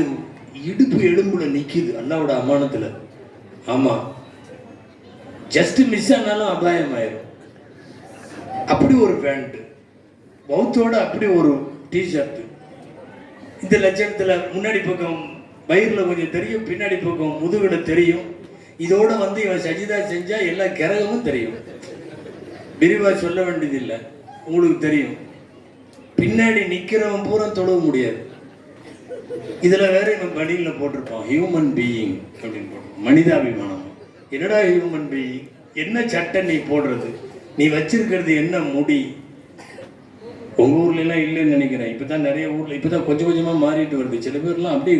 இடுப்பு எலும்புல நிற்கிது அல்லாவோட அமானத்தில். ஆமாம், ஜஸ்ட் மிஸ் ஆனாலும் அபாயம் ஆயிரும். அப்படி ஒரு பேண்ட் பௌத்தோட, அப்படி ஒரு டிஷர்ட். இந்த லட்சணத்தில் முன்னாடி பக்கம் வயிறில் கொஞ்சம் தெரியும், பின்னாடி பக்கம் முதுகில் தெரியும். இதோட வந்து இவன் சஜிதா செஞ்சா எல்லா கிரகமும் தெரியும். விரிவாக சொல்ல வேண்டியதில்லை, உங்களுக்கு தெரியும். பின்னாடி நிற்கிறவன் பூரா தொழவ முடியாது. இதில் வேற இவன் பணியில் போட்டிருப்பான் ஹியூமன் பீயிங் அப்படின்னு போட்டு, மனிதாபிமானம். என்னடா ஹியூமன் பீயிங்? என்ன சட்டை நீ போடுறது? நீ வச்சிருக்கிறது என்ன முடி? உங்கள் ஊர்லாம் இல்லைன்னு நினைக்கிறேன். இப்போ தான் நிறைய ஊரில் இப்போ தான் கொஞ்சம் கொஞ்சமாக மாறிட்டு வருது. சில பேர்லாம் அப்படியே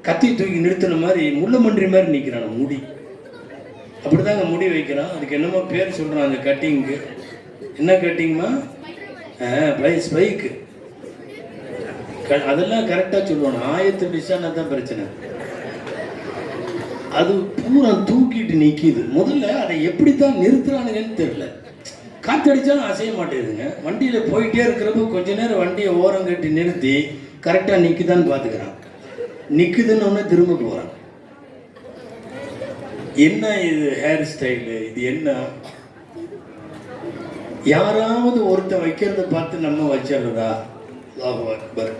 கத்தி தூக்கி நிறுத்தின மாதிரி முள்ளமன்றி மாதிரி நிற்கிறான் முடி. அப்படிதாங்க முடி வைக்கிறான். அதுக்கு என்னமோ பேர் சொல்கிறான் அந்த கட்டிங்க்கு. என்ன கட்டிங்மா? ஸ்பைக்கு. அதெல்லாம் கரெக்டாக சொல்லுவாங்க. ஆயத்து டிஷானா தான் பிரச்சனை. அது பூரா தூக்கிட்டு நிற்கிது. முதல்ல அதை எப்படித்தான் நிறுத்துறானுங்கன்னு தெரியல. காற்றடிச்சாலும் அசைய மாட்டேங்குதுங்க. வண்டியில் போயிட்டே இருக்கிறப்ப கொஞ்ச நேரம் வண்டியை ஓரம் கட்டி நிறுத்தி கரெக்டாக நிற்குதான்னு பார்த்துக்கிறான். நிற்குதுன்னு ஒன்று திரும்ப போகிறான். என்ன இது ஹேர் ஸ்டைலு? இது என்ன? யாராவது ஒருத்தன் வைக்கிறத பார்த்து நம்ம வச்சிடுறதா? அக்பர்.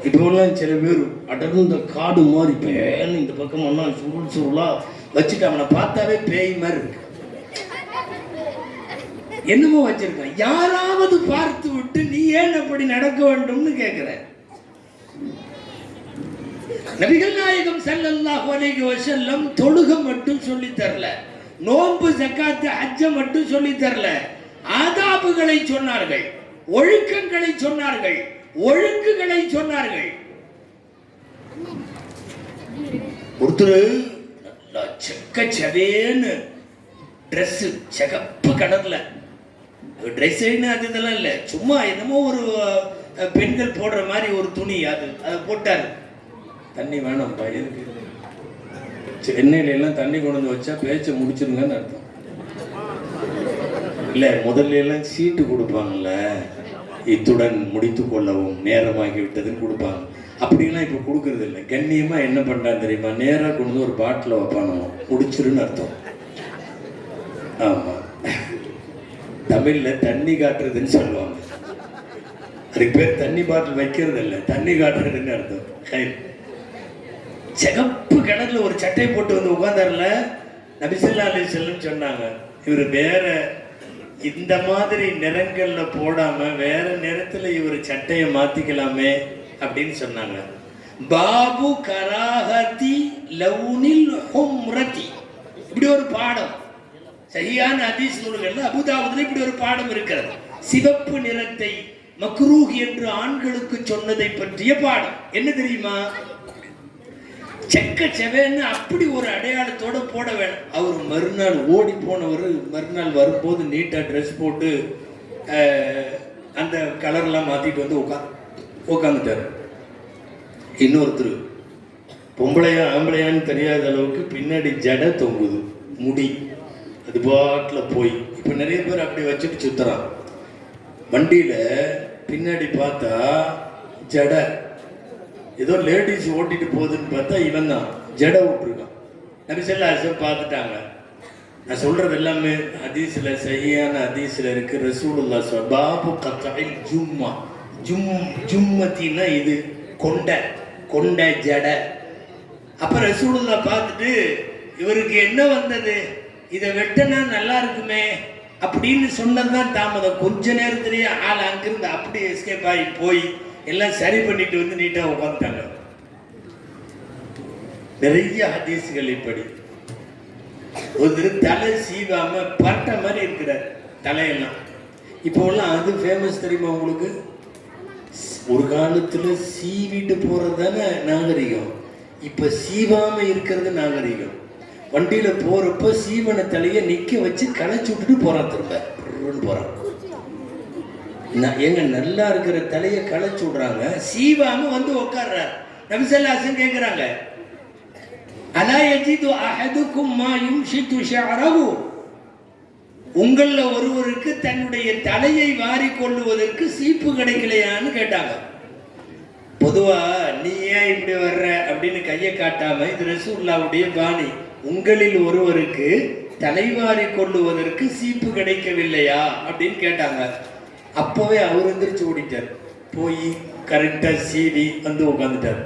இப்போலாம் சில பேர் அடர்ந்த காடு மாதிரி பேன்னு இந்த பக்கமெல்லாம் சுருள் சுருளாக வச்சுட்டு அவனை பார்த்தாவே பேய் மாதிரி இருக்கு. என்னமோ வச்சிருக்கான். யாராவது பார்த்து விட்டு நீ ஏன் அப்படி நடக்க வேண்டும்னு கேட்கிற. நபிகள் நாயகம் ஸல்லல்லாஹு அலைஹி வஸல்லம் தொழுக மட்டும் சொல்லி தரல, நோன்பு ஜக்காத்து ஹஜ்ஜ மட்டும் சொல்லி தரல, ஆதாபுகளை சொன்னார்கள், ஒழுக்கங்களை சொன்னார்கள், ஒழுங்குகளை சொன்னார்கள். ஒருத்தர் செக்கச்சவேன்னு ட்ரெஸ், சிகப்பு கடல்ல ட்ரெஸ்ஸுன்னு அது இதெல்லாம் இல்லை, சும்மா என்னமோ ஒரு பெண்கள் போடுற மாதிரி ஒரு துணி, அதை போட்டார். தண்ணி வேணாம்ப்பா, எதுக்கு? சென்னையில எல்லாம் தண்ணி கொண்டு வந்து வச்சா பேச்சை முடிச்சிருங்கன்னு அர்த்தம். இல்லை, முதல்ல எல்லாம் சீட்டு கொடுப்பாங்கல்ல, இத்துடன் முடித்து கொள்ளவும் நேரமாகி விட்டதுன்னு கொடுப்பாங்க. அப்படிலாம் இப்போ கொடுக்கறது இல்லை. கண்ணியமாக என்ன பண்ணுறான் தெரியுமா, நேராக கொண்டு வந்து ஒரு பாட்டில் வைப்பானோ, முடிச்சிருன்னு அர்த்தம். ஆமாம், தமிழில் தண்ணி காட்டுறதுன்னு சொல்லுவாங்க. அதுக்கு பேர் தண்ணி பாட்டில் வைக்கிறது இல்லை, தண்ணி காட்டுறதுன்னு அர்த்தம். சிகப்பு கிணறுல ஒரு சட்டையை போட்டு வந்து உட்காந்தாருல நபி ஸல்லல்லாஹு அலைஹி வஸல்லம் சொன்னாங்க, இவர் வேற இந்த மாதிரி நிறங்கள்ல போடாம வேற நிறத்துல இவர் சட்டையை மாத்திக்கலாமே அப்படின்னு சொன்னாங்க. பாபு கராஹதி லவுனில் ஹும்ரதி, இப்படி ஒரு பாடம் சரியான ஹதீஸ் நூல்கள்ல அபூதாவுதுல இப்படி ஒரு பாடம் இருக்கிறது. சிவப்பு நிறத்தை மக்ரூஹ் என்று ஆண்களுக்கு சொன்னதை பற்றிய பாடம் என்ன தெரியுமா? செக்க செவேன்னு அப்படி ஒரு அடையாளத்தோட போட வேணும். அவர் மறுநாள் ஓடி போனவர் மறுநாள் வரும்போது நீட்டா ட்ரெஸ் போட்டு அந்த கலர்லாம் மாத்திட்டு வந்து உட்காந்துட்டாரு. இன்னொருத்தர் பொம்பளையா ஆம்பளையான்னு தெரியாத அளவுக்கு பின்னாடி ஜடை தொங்குது, முடி அது பாட்டில் போய். இப்போ நிறைய பேர் அப்படி வச்சுட்டு சுத்துறான். வண்டியில பின்னாடி பார்த்தா ஜடை, ஏதோ லேடிஸ் ஓட்டிட்டு போகுதுன்னு பார்த்தா இவன் தான் ஜடை விட்டுருக்கான். நபி ஸல்லல்லாஹு அலைஹி வஸல்லம் பார்த்துட்டாங்க. நான் சொல்றது எல்லாமே ஹதீஸ்ல சரியான ஹதீஸ்ல இருக்கு. ரசூலுல்லாஹ் பாபு கத்இல் ஜும்மா, ஜும்மத்தின்னா இது கொண்ட ஜடை. அப்ப ரசூலுல்லாஹ் பார்த்துட்டு இவருக்கு என்ன வந்தது, இதை வெட்டினா நல்லா இருக்குமே அப்படின்னு சொன்னதுதான் தாமதம். கொஞ்ச நேரத்திலேயே ஆள் அங்கிருந்து அப்படியே எஸ்கேப் ஆகி போய் எல்லாம் சரி பண்ணிட்டு வந்து நீட்டா உட்காந்துட்டாங்க. நிறைய ஹதீஸ்கள் இப்படி. ஒரு தலை சீவாம பட்ட மாதிரி இருக்கிறார் தலையெல்லாம். இப்போ எல்லாம் அது ஃபேமஸ் தெரியுமா உங்களுக்கு? ஒரு காலத்துல சீவிட்டு போறது தானே நாகரிகம், இப்ப சீவாம இருக்கிறது நாகரிகம். வண்டியில போறப்ப சீவன தலைய நிக்க வச்சு களைச்சு விட்டுட்டு போறான், திரும்ப போறான். எங்க நல்லா இருக்கிற தலைய களைச்சு விடுறாங்க, சீவாம வந்து உட்கார்றார். நபி ஸல்லல்லாஹு அலைஹி வஸல்லம் கேக்குறாங்க, அலா யஜிது அஹதுக்கும் மா யும்ஷிது ஷஅரஹு, உங்கள ஒருவருக்கு தன்னுடைய தலையை வாரி கொள்ளுவதற்கு சீப்பு கிடைக்கலையான்னு கேட்டாங்க. பொதுவா நீ ஏன் இப்படி வர்ற அப்படின்னு கையை காட்டாம, இது ரசூலுல்லாஹ்வுடைய பாணி, உங்களில் ஒருவருக்கு தலைவாரி கொள்ளுவதற்கு சீப்பு கிடைக்கவில்லையா அப்படின்னு கேட்டாங்க. அப்பவே அவர் எந்திரிச்சு ஓடிட்டார், போய் கரெக்டா சீவி வந்து உட்காந்துட்டார்.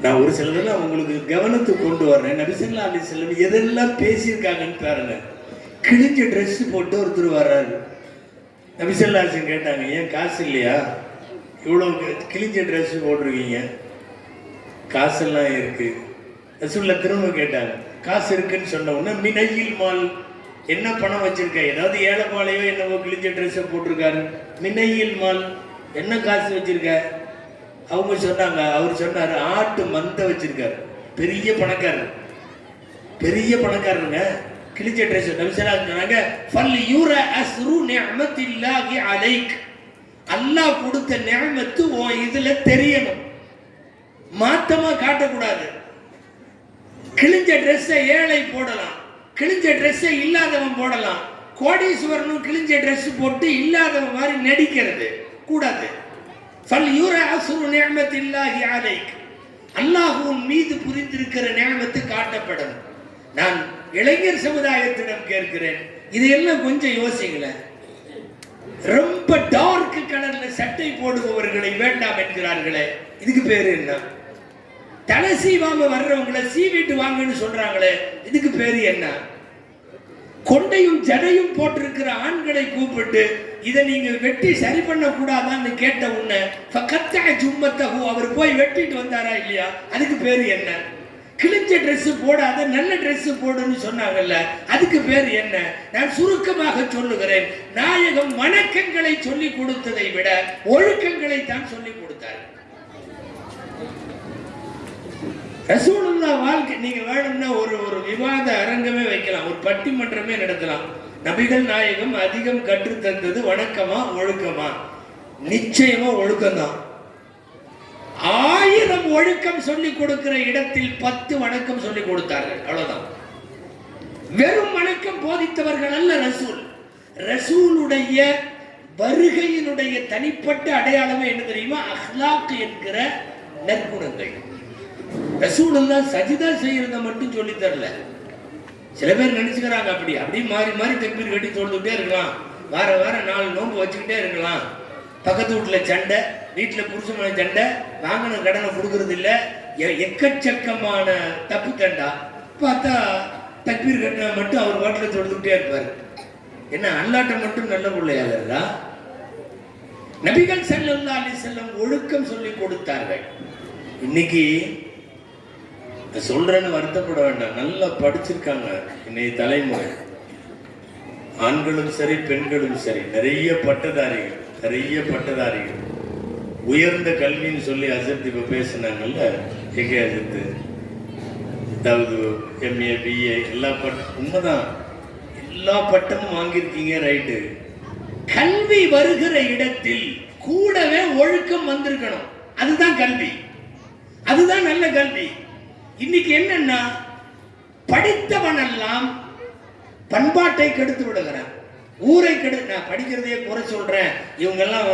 நான் ஒரு சிலதெல்லாம் உங்களுக்கு கவனத்துக்கு கொண்டு வர்றேன். நபி ஸல்லல்லாஹு அலைஹி வஸல்லம் எதெல்லாம் பேசியிருக்காங்கன்னு பாருங்க. கிழிஞ்ச ட்ரெஸ் போட்டு ஒருத்தர் வர்றாரு. நபி ஸல்லல்லாஹு அலைஹி வஸல்லம் கேட்டாங்க, ஏன் காசு இல்லையா, இவ்வளவு கிழிஞ்ச ட்ரெஸ் போட்டிருக்கீங்க? காசெல்லாம் இருக்கு. ரசூலுல்லாஹ் திரும்ப கேட்டாங்க, காசு இருக்குன்னு சொன்ன உடனே மினையில் மால், என்ன பணம் வச்சிருக்க, ஏதாவது ஏழைப்பாளையோ என்னவோ கிழிஞ்ச ட்ரெஸ்ஸை போட்டிருக்காரு. மினையில் மால், என்ன காசு வச்சிருக்க? அவங்க சொன்னாங்க, அவர் சொன்னாரு ஆட்டு மந்த வச்சிருக்காரு. பெரிய பணக்காரருங்க, கிழிஞ்ச ட்ரெஸ். நபி ஸல்லல்லாஹு அலைஹி வஸல்லம் சொன்னாங்க, ஃபல் யூர அஸ்ரு நிஅமத்தில்லாஹி அலைக், அல்லாஹ் கொடுத்த நிஅமத்து ஓ இதுல தெரியணும், மாத்தமா காட்டக்கூடாது. கிழிஞ்ச ட்ரெஸ்ஸை ஏழை போடலாம், கிழிஞ்ச ட்ரெஸ்ஸை இல்லாதவன் போடலாம். கோடீஸ்வரனும் கிழிஞ்ச ட்ரெஸ் போட்டு இல்லாதவன் மாதிரி நடிக்கிறது கூடாது. அல்லாஹ்வின் மீது புரிந்திருக்கிற நியமத்து காட்டப்படும். நான் இளைஞர் சமுதாயத்திடம் கேட்கிறேன், இதையெல்லாம் கொஞ்சம் யோசிங்களேன். ரொம்ப டார்க் கலர்ல சட்டை போடுபவர்களை வேண்டாம் என்கிறார்களே, இதுக்கு பேரு என்ன? தலை சீவாம வர்றவங்களை சீவிட்டு வாங்கன்னு சொல்றாங்களே, இதுக்கு பேரு என்ன? கொண்டையும் ஜடையும் போட்டிருக்கிற ஆண்களை கூப்பிட்டு இதை நீங்க வெட்டி சரி பண்ண கூடாதான்னு கேட்ட உடனே அவர் போய் வெட்டிட்டு வந்தாரா இல்லையா, அதுக்கு பேரு என்ன? கிழிஞ்ச ட்ரெஸ் போடாத நல்ல ட்ரெஸ் போடுன்னு சொன்னாங்கல்ல, அதுக்கு பேர் என்ன? நான் சுருக்கமாக சொல்லுகிறேன், நாயகம் வணக்கங்களை சொல்லி கொடுத்ததை விட ஒழுக்கங்களை தான் சொல்லி கொடுத்தார். ரசூலுல்லாஹ் வாழ்க்கை நீங்க வேணும்னா ஒரு விவாத அரங்கமே வைக்கலாம், ஒரு பட்டிமன்றமே நடத்தலாம். நபிகள் நாயகம் அதிகம் கற்று தந்தது வணக்கமா ஒழுக்கமா? நிச்சயமா ஒழுக்கம்தான். 1000 ஒழுக்கம் சொல்லி கொடுக்கிற இடத்தில் 10 வணக்கம் சொல்லி கொடுத்தார்கள், அவ்வளவுதான். வெறும் வணக்கம் போதித்தவர்கள் அல்ல ரசூல். ரசூலுடைய வருகையினுடைய தனிப்பட்ட அடையாளமே என்ன தெரியுமா? அஹ்லாக் என்கிற நற்குணங்கள். ரசூலுல்லாஹ் சஜிதா செய்யறத மட்டும் சொல்லி தரல. சில பேர் நினைச்சுக்கிறாங்க அப்படி மாறி மாறி தக்பீர் கட்டி தொழுதுட்டே இருக்கலாம், வார வாரம் 4 நோன்பு வச்சுக்கிட்டே இருக்கலாம், பக்கத்து வீட்டுல சண்டை, வீட்டுல புருஷமான சண்டை, வாங்கின கடனை கொடுக்கறது இல்ல, எக்கச்சக்கமான தப்பு தண்டா. பார்த்தா தக்பீர் கட்டினா மட்டும் அவர் வாட்டில தொழுதுகிட்டே இருப்பாரு. என்ன அல்லாட்ட மட்டும் நல்ல பிள்ளையாளர்களா? நபிகள் ஸல்லல்லாஹு அலைஹி வஸல்லம் ஒழுக்கம் சொல்லி கொடுத்தார்கள். இன்னைக்கு சொல்றேன்னு வருத்தப்பட வேண்டாம், நல்லா படிச்சிருக்காங்க இன்னைக்கு தலைமுறை, ஆண்களும் சரி பெண்களும் சரி, நிறைய பட்டதாரிகள், உயர்ந்த கல்வின்னு சொல்லி அசத்து இப்ப பேசினாங்கல்ல, எங்கே அசத்து, அதாவது எம்ஏ பிஏ எல்லா உண்மைதான், எல்லா பட்டமும் வாங்கியிருக்கீங்க, ரைட்டு. கல்வி வருகிற இடத்தில் கூடவே ஒழுக்கம் வந்திருக்கணும். அதுதான் கல்வி, அதுதான் நல்ல கல்வி. இன்னைக்கு என்னன்னா, படித்தவன் எல்லாம் பண்பாட்டை கெடுத்து விடுகிறான், ஊரை நான் படிக்கிறதையே குறை சொல்றேன், இவங்கெல்லாம்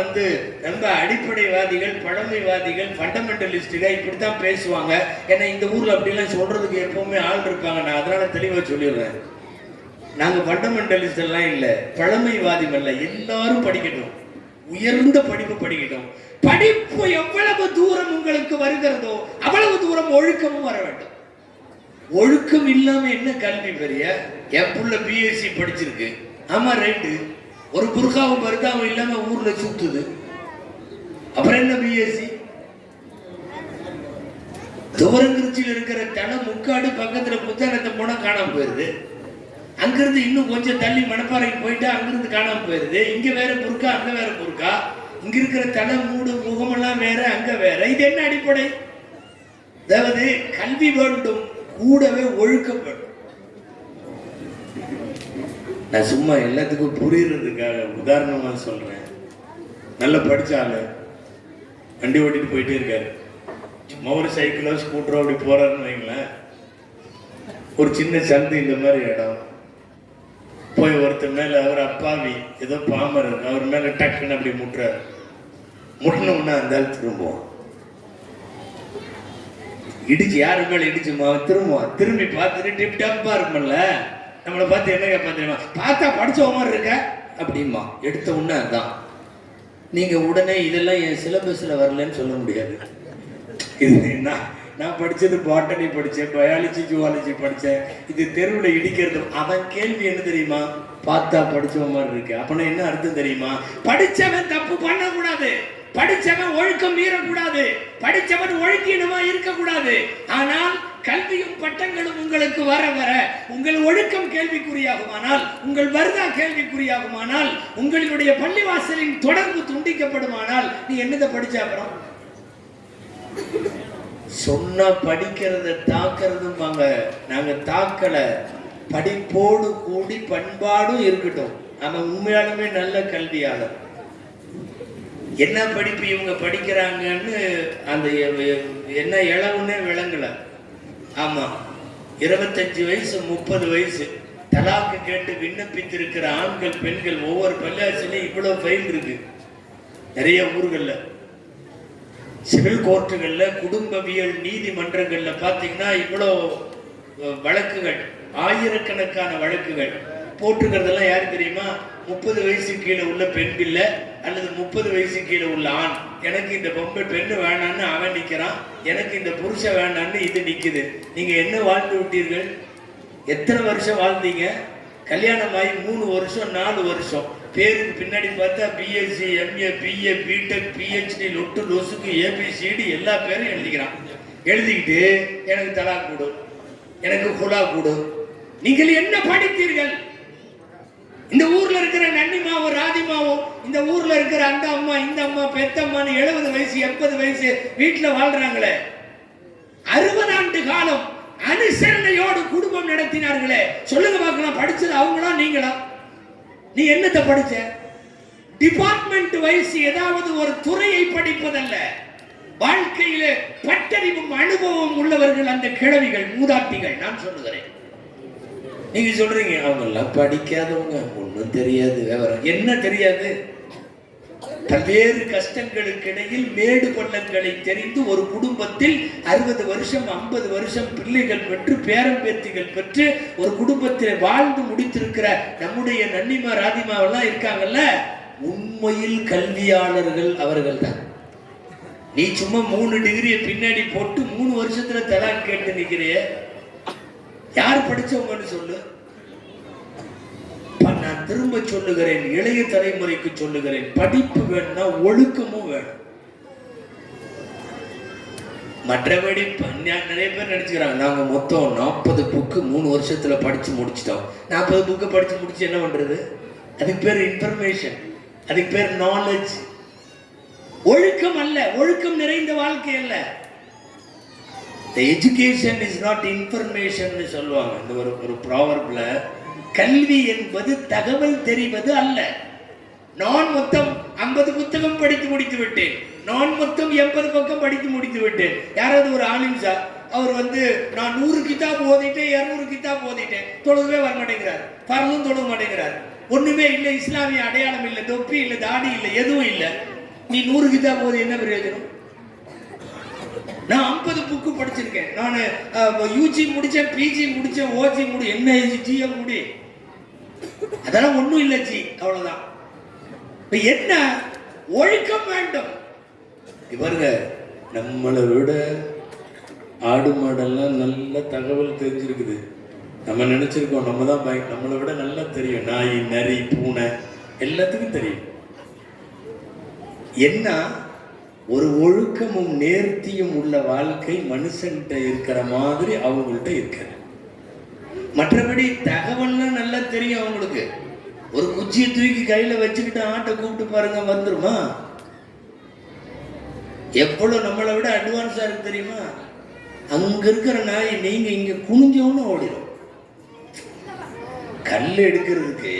ரொம்ப அடிப்படைவாதிகள், பழமைவாதிகள், ஃபண்டமெண்டலிஸ்டுகள் இப்படித்தான் பேசுவாங்க. ஏன்னா இந்த ஊர்ல அப்படிலாம் சொல்றதுக்கு எப்பவுமே ஆள் இருப்பாங்க. நான் அதனால தெளிவா சொல்லிடுறேன், நாங்க ஃபண்டமெண்டலிஸ்ட் எல்லாம் இல்ல, பழமைவாதி அல்ல. எல்லாரும் படிக்கட்டும், உயர்ந்த படிப்பு படிக்கட்டும். படிப்பு எவ்வளவு தூரம் உங்களுக்கு வருகிறதோ அவ்வளவு தூரம் ஒழுக்கமும் வர வேண்டும். ஒழுக்கம் இல்லாம என்ன கல்வி பெரிய? என் புள்ள பிஎஸ்சி படிச்சிருக்கு, ஆமா ரைட்டு, ஒரு புர்காவும் பருதாவும் இல்லாம ஊர்ல சுத்துது, அப்புறம் என்ன பிஎஸ்சி? துவரங்குறிச்சியில் இருக்கிற தன முக்காடு பக்கத்துல புத்தகத்தை போனா காணாம போயிருது, அங்கிருந்து இன்னும் கொஞ்சம் தள்ளி மணப்பாறைக்கு போயிட்டு அங்கிருந்து காணாம போயிருது. இங்க வேற புர்கா, அங்க வேற புர்கா, இங்க இருக்கிற தலை மூடு முகமெல்லாம் வேற, அங்க வேற. இது என்ன அடிப்படை? அதாவது கல்வி வேண்டும், கூடவே ஒழுக்கம் வேண்டும். நான் சும்மா எல்லாத்துக்கும் புரியுறதுக்காக உதாரணமா சொல்றேன். நல்லா படிச்சாலும் வண்டி ஓட்டிட்டு போயிட்டே இருக்காரு, சும்மா ஒரு சைக்கிளோ ஸ்கூட்டரோ அப்படி போறாருன்னு வைங்களேன், ஒரு சின்ன சந்து இந்த மாதிரி இடம் போய் ஒருத்தர் மேல, அவர் அப்பாவி ஏதோ பாமரர், அவர் மேல டக்குன்னு அப்படி முட்டுறாரு. முட்டினோம்னா அந்த ஆள் திரும்புவோம், இடிச்சு யாரு மேல இடிச்சுமா திரும்புவோம், திரும்பி பார்த்துட்டு டிப் டப்பா இருக்கும்ல, நம்மளை பார்த்து என்ன கேட்பா தெரியுமா? பார்த்தா படிச்ச மாதிரி இருக்க அப்படிமா, எடுத்த உடனே அதான். நீங்க உடனே இதெல்லாம் என் சிலபஸ்ல வரலன்னு சொல்ல முடியாது. இது நான் படிச்சது பாட்டனி படிச்சேன், பயாலஜி ஜுவாலஜி படிச்சேன், இது தெருவில் இடிக்கிறது. அவன் கேள்வி என்ன தெரியுமா? பார்த்தா படிச்ச மாதிரி இருக்கு. அப்படின்னா என்ன அர்த்தம் தெரியுமா? படிச்சவன் தப்பு பண்ணக்கூடாது, படிச்சவன் ஒழுக்கம் மீறக்கூடாது, படிச்சவன் ஒழுக்கீனமா இருக்கக்கூடாது. ஆனால் கல்வியும் பட்டங்களும் உங்களுக்கு வர வர உங்கள் ஒழுக்கம் கேள்விக்குறியாகுமானால், உங்கள் வருதா கேள்விக்குறியாகுமானால், உங்களுடைய பள்ளிவாசலின் தொடர்பு துண்டிக்கப்படுமானால் நீ என்னதை படிச்ச? அப்புறம் சொன்னா படிக்கிறத தாக்கிறதும் வாங்க, நாங்க தாக்கல. படிப்போடு கூடி பண்பாடும் இருக்கட்டும். அவன் உண்மையாலுமே நல்ல கல்வியாளர். என்ன படிப்பு இவங்க படிக்கிறாங்கன்னு அந்த என்ன இளவுன்னே விளங்கல. ஆமா, 25 வயசு 30 வயசு தலாக்கு கேட்டு விண்ணப்பித்திருக்கிற ஆண்கள் பெண்கள் ஒவ்வொரு பள்ளியாசிலையும் இவ்வளவு ஃபைல் இருக்கு. நிறைய ஊர்கள்ல சிவில் கோர்ட்டுகள்ல, குடும்பவியல் நீதிமன்றங்கள்ல பாத்தீங்கன்னா இவ்வளோ வழக்குகள், ஆயிரக்கணக்கான வழக்குகள் போட்டுக்கிறதெல்லாம் யாரு தெரியுமா? 30 வயசு கீழே உள்ள பெண் பிள்ளை அல்லது 30 வயசு கீழே உள்ள ஆண். எனக்கு இந்த பொம்பை பெண்ணு வேணான்னு அவன் நிக்கிறான், எனக்கு இந்த புருஷன் வேணான்னு இது நிக்குது. நீங்க என்ன வாழ்ந்து விட்டீர்கள்? எத்தனை வருஷம் வாழ்ந்தீங்க? கல்யாணம் ஆகி 3 வருஷம் 4 வருஷம், பேருக்கு பின்னாடி பார்த்தா BSc MA BA BTech PhD லொட்டு லொசுக்கு ஏபிசிடி எல்லா பேரும் எழுதிக்கிறான். எழுதிக்கிட்டு எனக்கு தலா கொடு, எனக்கு குலா கொடு. நீங்கள் என்ன படித்தீர்கள்? இந்த ஊர்ல இருக்கிற நன்னிமாவும் ராதிமாவும், இந்த ஊர்ல இருக்கிற அந்த அம்மா இந்த அம்மா பெத்தம்மான்னு 70 வயசு 80 வயசு வீட்டுல வாழ்றாங்களே, 60 ஆண்டு காலம் அனுசரணையோடு குடும்பம் நடத்தினார்களே, சொல்லுங்க பார்க்கலாம், படிச்சது அவங்களா நீங்களா? நீ என்னத்தை படிச்ச? டிபார்ட்மெண்ட் வைஸ் ஏதாவது ஒரு துறையை படிப்பதல்ல, வாழ்க்கையில பட்டறிவும் அனுபவம் உள்ளவர்கள் அந்த கிழவிகள், மூதாட்டிகள். நான் சொல்லுகிறேன். நீங்க சொல்றீங்க அவங்க எல்லாம் படிக்காதவங்க, ஒண்ணும் தெரியாது. விவரம் என்ன தெரியாது? பல்வேறு கஷ்டங்களுக்கு இடையில் மேடு பள்ளங்களை தெரிந்து ஒரு குடும்பத்தில் 60 வருஷம் 50 வருஷம் பிள்ளைகள் பெற்று பேரம் பேத்திகள் பெற்று ஒரு குடும்பத்தில் வாழ்ந்து முடித்திருக்கிற நம்முடைய நன்னிமா ராதிமாவெல்லாம் இருக்காங்கல்ல, உண்மையில் கல்வியாளர்கள் அவர்கள் தான். நீ சும்மா 3 டிகிரியை பின்னாடி போட்டு 3 வருஷத்துல தலாக் கேட்டு நிக்கிறிய, யார் படிச்சவங்கன்னு சொல்லு. நான் திரும்ப சொல்லுகிறேன், இளைய தலைமுறைக்கு சொல்லுகிறேன், படிப்பு வேணும்னா ஒழுக்கமும் வேணும். மற்றபடி நிறைய பேர் நினைச்சுக்கிறாங்க நாங்க மொத்தம் 40 புக்கு 3 வருஷத்துல படிச்சு முடிச்சிட்டோம். 40 புக்கு படிச்சு முடிச்சு என்ன பண்றது? அதுக்கு பேர் இன்ஃபர்மேஷன், அதுக்கு பேர் நாலேஜ். ஒழுக்கம் அல்ல, ஒழுக்கம் நிறைந்த வாழ்க்கை அல்ல. The education is not information னு சொல்லுவாங்க. இந்த ஒரு ப்ராவர்ப்ல கல்வி என்பது தகவல் தெரிவது அல்ல. நான் மொத்தம் 50 புத்தகம் படித்து முடித்து விட்டேன், நான் மொத்தம் 80 பக்கம் படித்து முடித்து விட்டேன். யாராவது ஒரு ஆலிம் சார் அவர் நான் 100 கிதாப் ஓதிட்டேன் 200 கிதாப் ஓதிட்டேன், தொழுகவே வர மாட்டேங்கிறார், பரலும் தொழுக மாட்டேங்கிறார், ஒண்ணுமே இல்லை, இஸ்லாமிய அடையாளம் இல்லை, தொப்பி இல்லை, தாடி இல்லை, எதுவும் இல்லை. நீ 100 கிதாப் ஓதி என்ன பிரயோஜனம்? நான் 50 புக்கு படிச்சிருக்கேன், நான் யூஜி முடிச்சேன், பிஜி முடிச்சேன், ஓஜி முடி, என்ன ஜிஎம் முடி, அதெல்லாம் ஒண்ணும் இல்லை ஜி, அவ்வளவுதான். என்ன ஒழுக்கம் வேண்டும். இவருங்க நம்மளை விட ஆடு மாடெல்லாம் நல்ல தகவல் தெரிஞ்சிருக்குது. நம்ம நினைச்சிருக்கோம் நம்ம தான் நம்மளை விட நல்லா தெரியும். நாய் நரி பூனை எல்லாத்துக்கும் தெரியும். என்ன ஒரு ஒழுக்கமும் நேர்த்தியும் உள்ள வாழ்க்கை மனுஷன்கிட்ட இருக்கிற மாதிரி அவங்கள்ட்ட இருக்கிற. மற்றபடி தகவல்லாம் நல்லா தெரியும் அவங்களுக்கு. ஒரு குச்சியை தூக்கி கையில வச்சுக்கிட்டு ஆட்டை கூப்பிட்டு பாருங்க, வந்துருமா? எவ்வளவு நம்மளை விட அட்வான்ஸா இருக்கு தெரியுமா? அங்க இருக்கிற நாய் நீங்க இங்க குனிஞ்சோன்னு ஓடிடும். கல் எடுக்கிறதுக்கு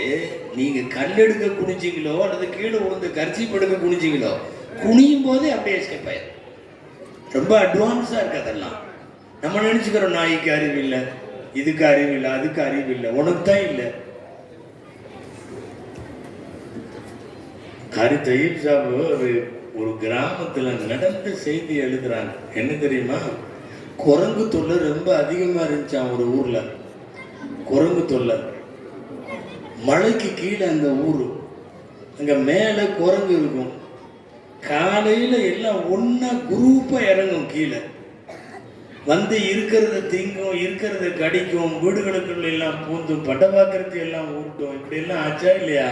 நீங்க கல் எடுக்க குனிஞ்சிங்களோ அல்லது கீழே விழுந்து கர்ச்சீப் எடுக்க குனிஞ்சிங்களோ, குனியும் போதே அப்படியே எஸ்கேப் ஆயிடும். ரொம்ப அட்வான்ஸா இருக்கு அதெல்லாம். நம்ம நினைச்சுக்கிறோம் நாய்க்கு அறிவு இல்லை, இதுக்கு அறிவு இல்லை, அதுக்கு அறிவு இல்லை, உனக்கு தான் இல்லை. காரி தயீப் சாபு ஒரு கிராமத்துல நடந்த செய்தி எழுதுறாங்க. என்ன தெரியுமா? குரங்கு தொல்லை ரொம்ப அதிகமா இருந்துச்சான் ஒரு ஊர்ல. குரங்கு தொல்லை. மலைக்கு கீழே அந்த ஊரு, அங்க மேல குரங்கு இருக்கும். காலையில எல்லாம் ஒன்னா குரூப்பா இறங்கும், கீழே வந்து இருக்கிறத திங்கும், இருக்கிறத கடிக்கும், வீடுகளுக்குள்ள எல்லாம் பூந்தும், பட்ட பாத்திரத்தை எல்லாம் ஊட்டும். இப்படி எல்லாம் ஆச்சா இல்லையா?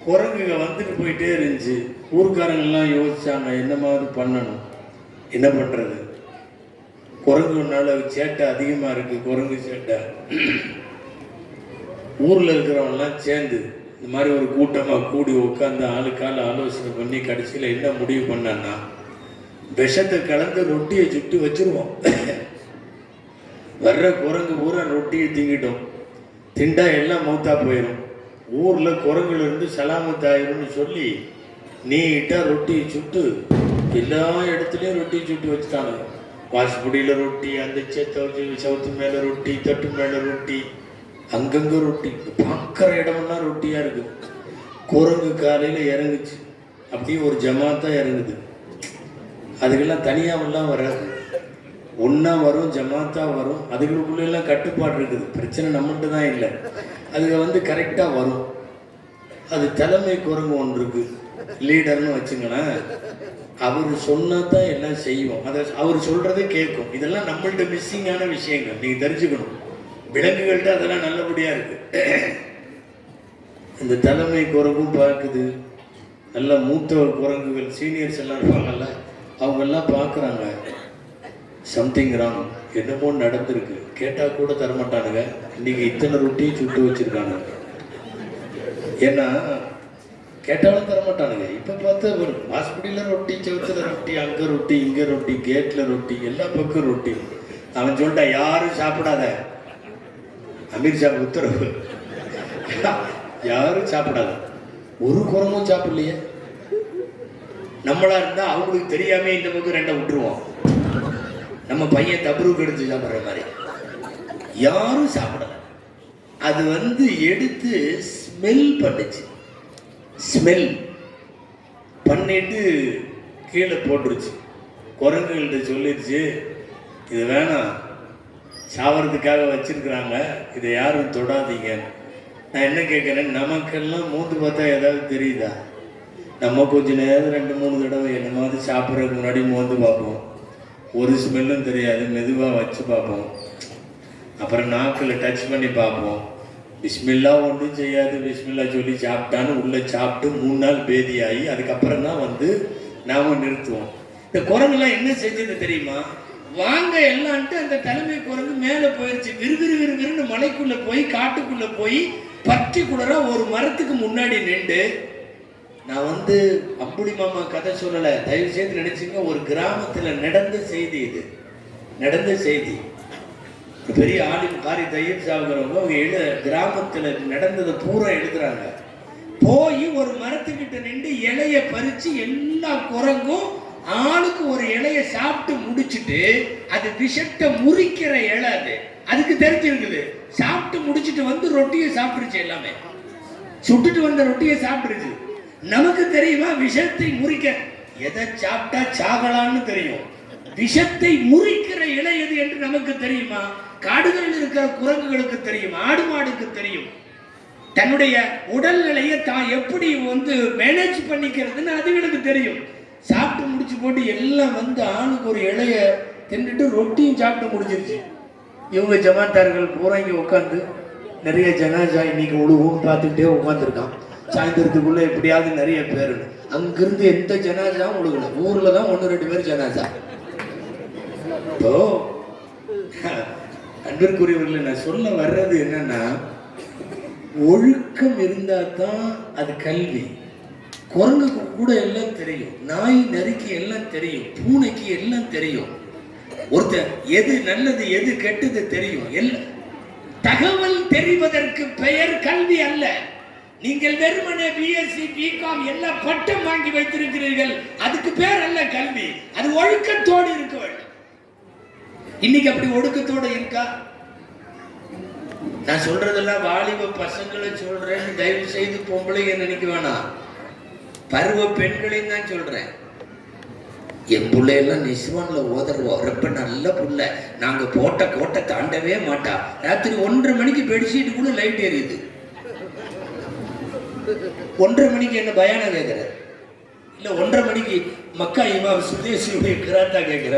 குரங்குங்க வந்துட்டு போயிட்டே இருந்துச்சு. ஊருக்காரங்கெல்லாம் யோசிச்சாங்க என்ன மாதிரி பண்ணணும், என்ன பண்றது? குரங்குனால சேட்டை அதிகமா இருக்கு, குரங்கு சேட்டை. ஊர்ல இருக்கிறவங்கலாம் சேர்ந்து இந்த மாதிரி ஒரு கூட்டமா கூடி உட்காந்து ஆளுக்கால ஆலோசனை பண்ணி கடைசியில என்ன முடிவு பண்ணா, விஷத்தை கலந்து ரொட்டியை சுட்டு வச்சிருவோம். வர்ற குரங்கு பூரா ரொட்டியை திங்கிட்டோம், திண்டா எல்லாம் மௌத்தா போயிடும். ஊர்ல குரங்குல இருந்து சலாமத் ஆயிரும்னு சொல்லி நீட்டா ரொட்டியை சுட்டு எல்லா இடத்துலயும் ரொட்டியை சுட்டு வச்சுட்டாங்க. வாசப்படியில ரொட்டி, அந்த சவுத்து மேல ரொட்டி, தட்டு மேல ரொட்டி, அங்கங்க ரொட்டி, பார்க்குற இடமெல்லாம் ரொட்டியா இருக்கு. குரங்கு காலையில இறங்குச்சு, அப்படியே ஒரு ஜமாத்தா இறங்குது. அதுக்கெல்லாம் தனியாவெல்லாம் வராது, ஒன்னா வரும், ஜமாத்தா வரும். அதுகளுக்குள்ள எல்லாம் கட்டுப்பாடு இருக்குது. பிரச்சனை நம்மள்கிட்ட தான் இல்லை, அதுங்க கரெக்டா வரும். அது தலைமை குரங்கு ஒன்று இருக்கு, லீடர்னு வச்சுங்களேன். அவர் சொன்னா தான் எல்லாம் செய்வோம், அதை அவர் சொல்றதே கேட்கும். இதெல்லாம் நம்மள்ட்ட மிஸ்ஸிங்கான விஷயங்கள், நீங்க தெரிஞ்சுக்கணும். விலங்குகள்கிட்ட அதெல்லாம் நல்லபடியா இருக்கு. இந்த தலைமை குரங்கும் பார்க்குது. நல்ல மூத்த குரங்குகள், சீனியர்ஸ் எல்லாம் இருப்பாங்கல்ல, அவங்க எல்லாம் பார்க்குறாங்க சம்திங் ராங், என்னமோ நடந்திருக்கு. கேட்டா கூட தரமாட்டானுங்க. இன்னைக்கு இத்தனை ரொட்டியும் சுட்டு வச்சிருக்காங்க. ஏன்னா கேட்டாலும் தரமாட்டானுங்க. இப்ப பார்த்து ஒரு ஹாஸ்பிட்டல்ல ரொட்டி, செவத்துல ரொட்டி, அங்க ரொட்டி, இங்க ரொட்டி, கேட்ல ரொட்டி, எல்லா பக்கம் ரொட்டி. அவன் சொல்லிட்டா யாரும் சாப்பிடாத, அமீர்ஷா உத்தரவு, யாரும் சாப்பிடாத. ஒரு குரங்கும் சாப்பிடலையே. நம்மளா இருந்தா அவங்களுக்கு தெரியாம இந்த பக்கம் 2 விட்டுருவோம். நம்ம பையன் தபருக்கு எடுத்து சாப்பிட்ற மாதிரி. யாரும் சாப்பிடல. அது எடுத்து ஸ்மெல் பண்ணுச்சு. ஸ்மெல் பண்ணிட்டு கீழே போட்டுருச்சு. குரங்குகள்கிட்ட சொல்லிடுச்சு, இது வேணாம், சாவறதுக்காக வச்சிருக்கிறாங்க, இதை யாரும் தொடாதீங்க. நான் என்ன கேட்குறேன், நமக்கெல்லாம் மூந்து பார்த்தா ஏதாவது தெரியுதா? நம்ம கொஞ்ச நேரம் 2-3 தடவை என்னமாவது சாப்பிட்றதுக்கு முன்னாடி மோந்து பார்ப்போம், ஒரு ஸ்மெல்லும் தெரியாது, மெதுவாக வச்சு பார்ப்போம், அப்புறம் நாக்கில் டச் பண்ணி பார்ப்போம், பிஸ்மில்லா ஒன்றும் செய்யாது, பிஸ்மில்லா சொல்லி சாப்பிட்டான்னு உள்ளே சாப்பிட்டு 3 நாள் பேதியாகி அதுக்கப்புறம் தான் வந்து நாம் நிறுத்துவோம். இந்த குரங்குலாம் என்ன செஞ்சது தெரியுமா? வாங்க எல்லான்ட்டு அந்த தலைமை குரங்கு மேலே போயிடுச்சு. விறுவிறுன்னு மலைக்குள்ளே போய் காட்டுக்குள்ளே போய் பர்டிகுலரா ஒரு மரத்துக்கு முன்னாடி நின்று, நான் வந்து அம்புலி மாமா கதை சொல்லலை, தயவு செய்து நினைச்சுங்க, ஒரு கிராமத்தில் நடந்த செய்தி, இது நடந்த செய்தி. பெரிய ஆலிம் காரி தையப் சாகுறவங்க அவங்க கிராமத்தில் நடந்ததை பூரா எழுதுறாங்க. போய் ஒரு மரத்துக்கிட்ட நின்று இலைய பறிச்சு எல்லா குரங்கும் ஆளுக்கு ஒரு இலைய சாப்பிட்டு முடிச்சுட்டு, அது விஷத்தை முறிக்கிற இலை, அதுக்கு தெரிஞ்சிருக்குது. சாப்பிட்டு முடிச்சுட்டு வந்து ரொட்டியை சாப்பிட்டுருச்சு, எல்லாமே சுட்டுட்டு வந்த ரொட்டியை சாப்பிட்டுருச்சு. நமக்கு தெரியுமா விஷத்தை முறிக்க எதை சாப்பிட்டா சாகலான்னு தெரியும், விஷத்தை முறிக்கிற இலை எது என்று நமக்கு தெரியுமா? காடுகளில் இருக்கிற குரங்குகளுக்கு தெரியும், ஆடு மாடுக்கு தெரியும். தன்னுடைய உடல்நிலையை தான் எப்படி வந்து மேனேஜ் பண்ணிக்கிறதுன்னு அதுகளுக்கு தெரியும். சாப்பிட்டு முடிச்சு போட்டு எல்லாம் வந்து ஆணுக்கு ஒரு இலைய தின்னுட்டு ரொட்டியும் சாப்பிட்டு முடிச்சிருச்சு. இவங்க ஜமாத்தார்கள் பூரா இங்கே உட்காந்து நிறைய ஜனாஜா இன்னைக்கு ஒழுகும் பார்த்துக்கிட்டே உட்காந்துருக்கான். சாயந்தரத்துக்குள்ள எப்படியாவது நிறைய பேர், அங்கிருந்து எந்த ஜனாஜாவும் ஒழுகல, ஊர்ல தான் 1-2 பேர் ஜனாஜா. இப்போ அன்பிற்குரியவர்களை நான் சொல்ல வர்றது என்னன்னா, ஒழுக்கம் இருந்தா தான் அது கல்வி. குரங்குக்கு கூட எல்லாம் தெரியும், நாய் நரிக்கு எல்லாம் தெரியும், பூனைக்கு எல்லாம் தெரியும். ஒருத்தர் எது நல்லது எது கெட்டது தெரியும். எல்லாம் தகவல் தெரிவதற்கு பெயர் கல்வி அல்ல. நீங்கள் வெறுமனே பிஎஸ்சி பிகாம் எல்லாம் பட்டம் வாங்கி வைத்திருக்கிறீர்கள், அதுக்கு பேர் அல்ல கல்வி. அது ஒழுக்கத்தோடு இருக்க வேண்டும். இன்னைக்கு அப்படி ஒழுக்கத்தோடு இருக்கா? நான் சொல்றதெல்லாம் வாலிப பசங்களை சொல்றேன்னு தயவு செய்து பொம்பளைங்க நினைக்க வேணாம், பருவ பெண்களையும் தான் சொல்றேன். என் பிள்ளையெல்லாம் நிஸ்வான்ல ஓதருவோம், ரொம்ப நல்ல புள்ள, நாங்க போட்ட கோட்டை தாண்டவே மாட்டா. ராத்திரி 1:30 மணிக்கு பெட்ஷீட்டுக்குள்ள லைட் எரியுது. 1:30 மணிக்கு என்ன பயானம் கேட்கிற? இல்ல 1:30 மணிக்கு மக்கா இமாம் சுதேசியுடைய கிராத்தா கேட்கிற?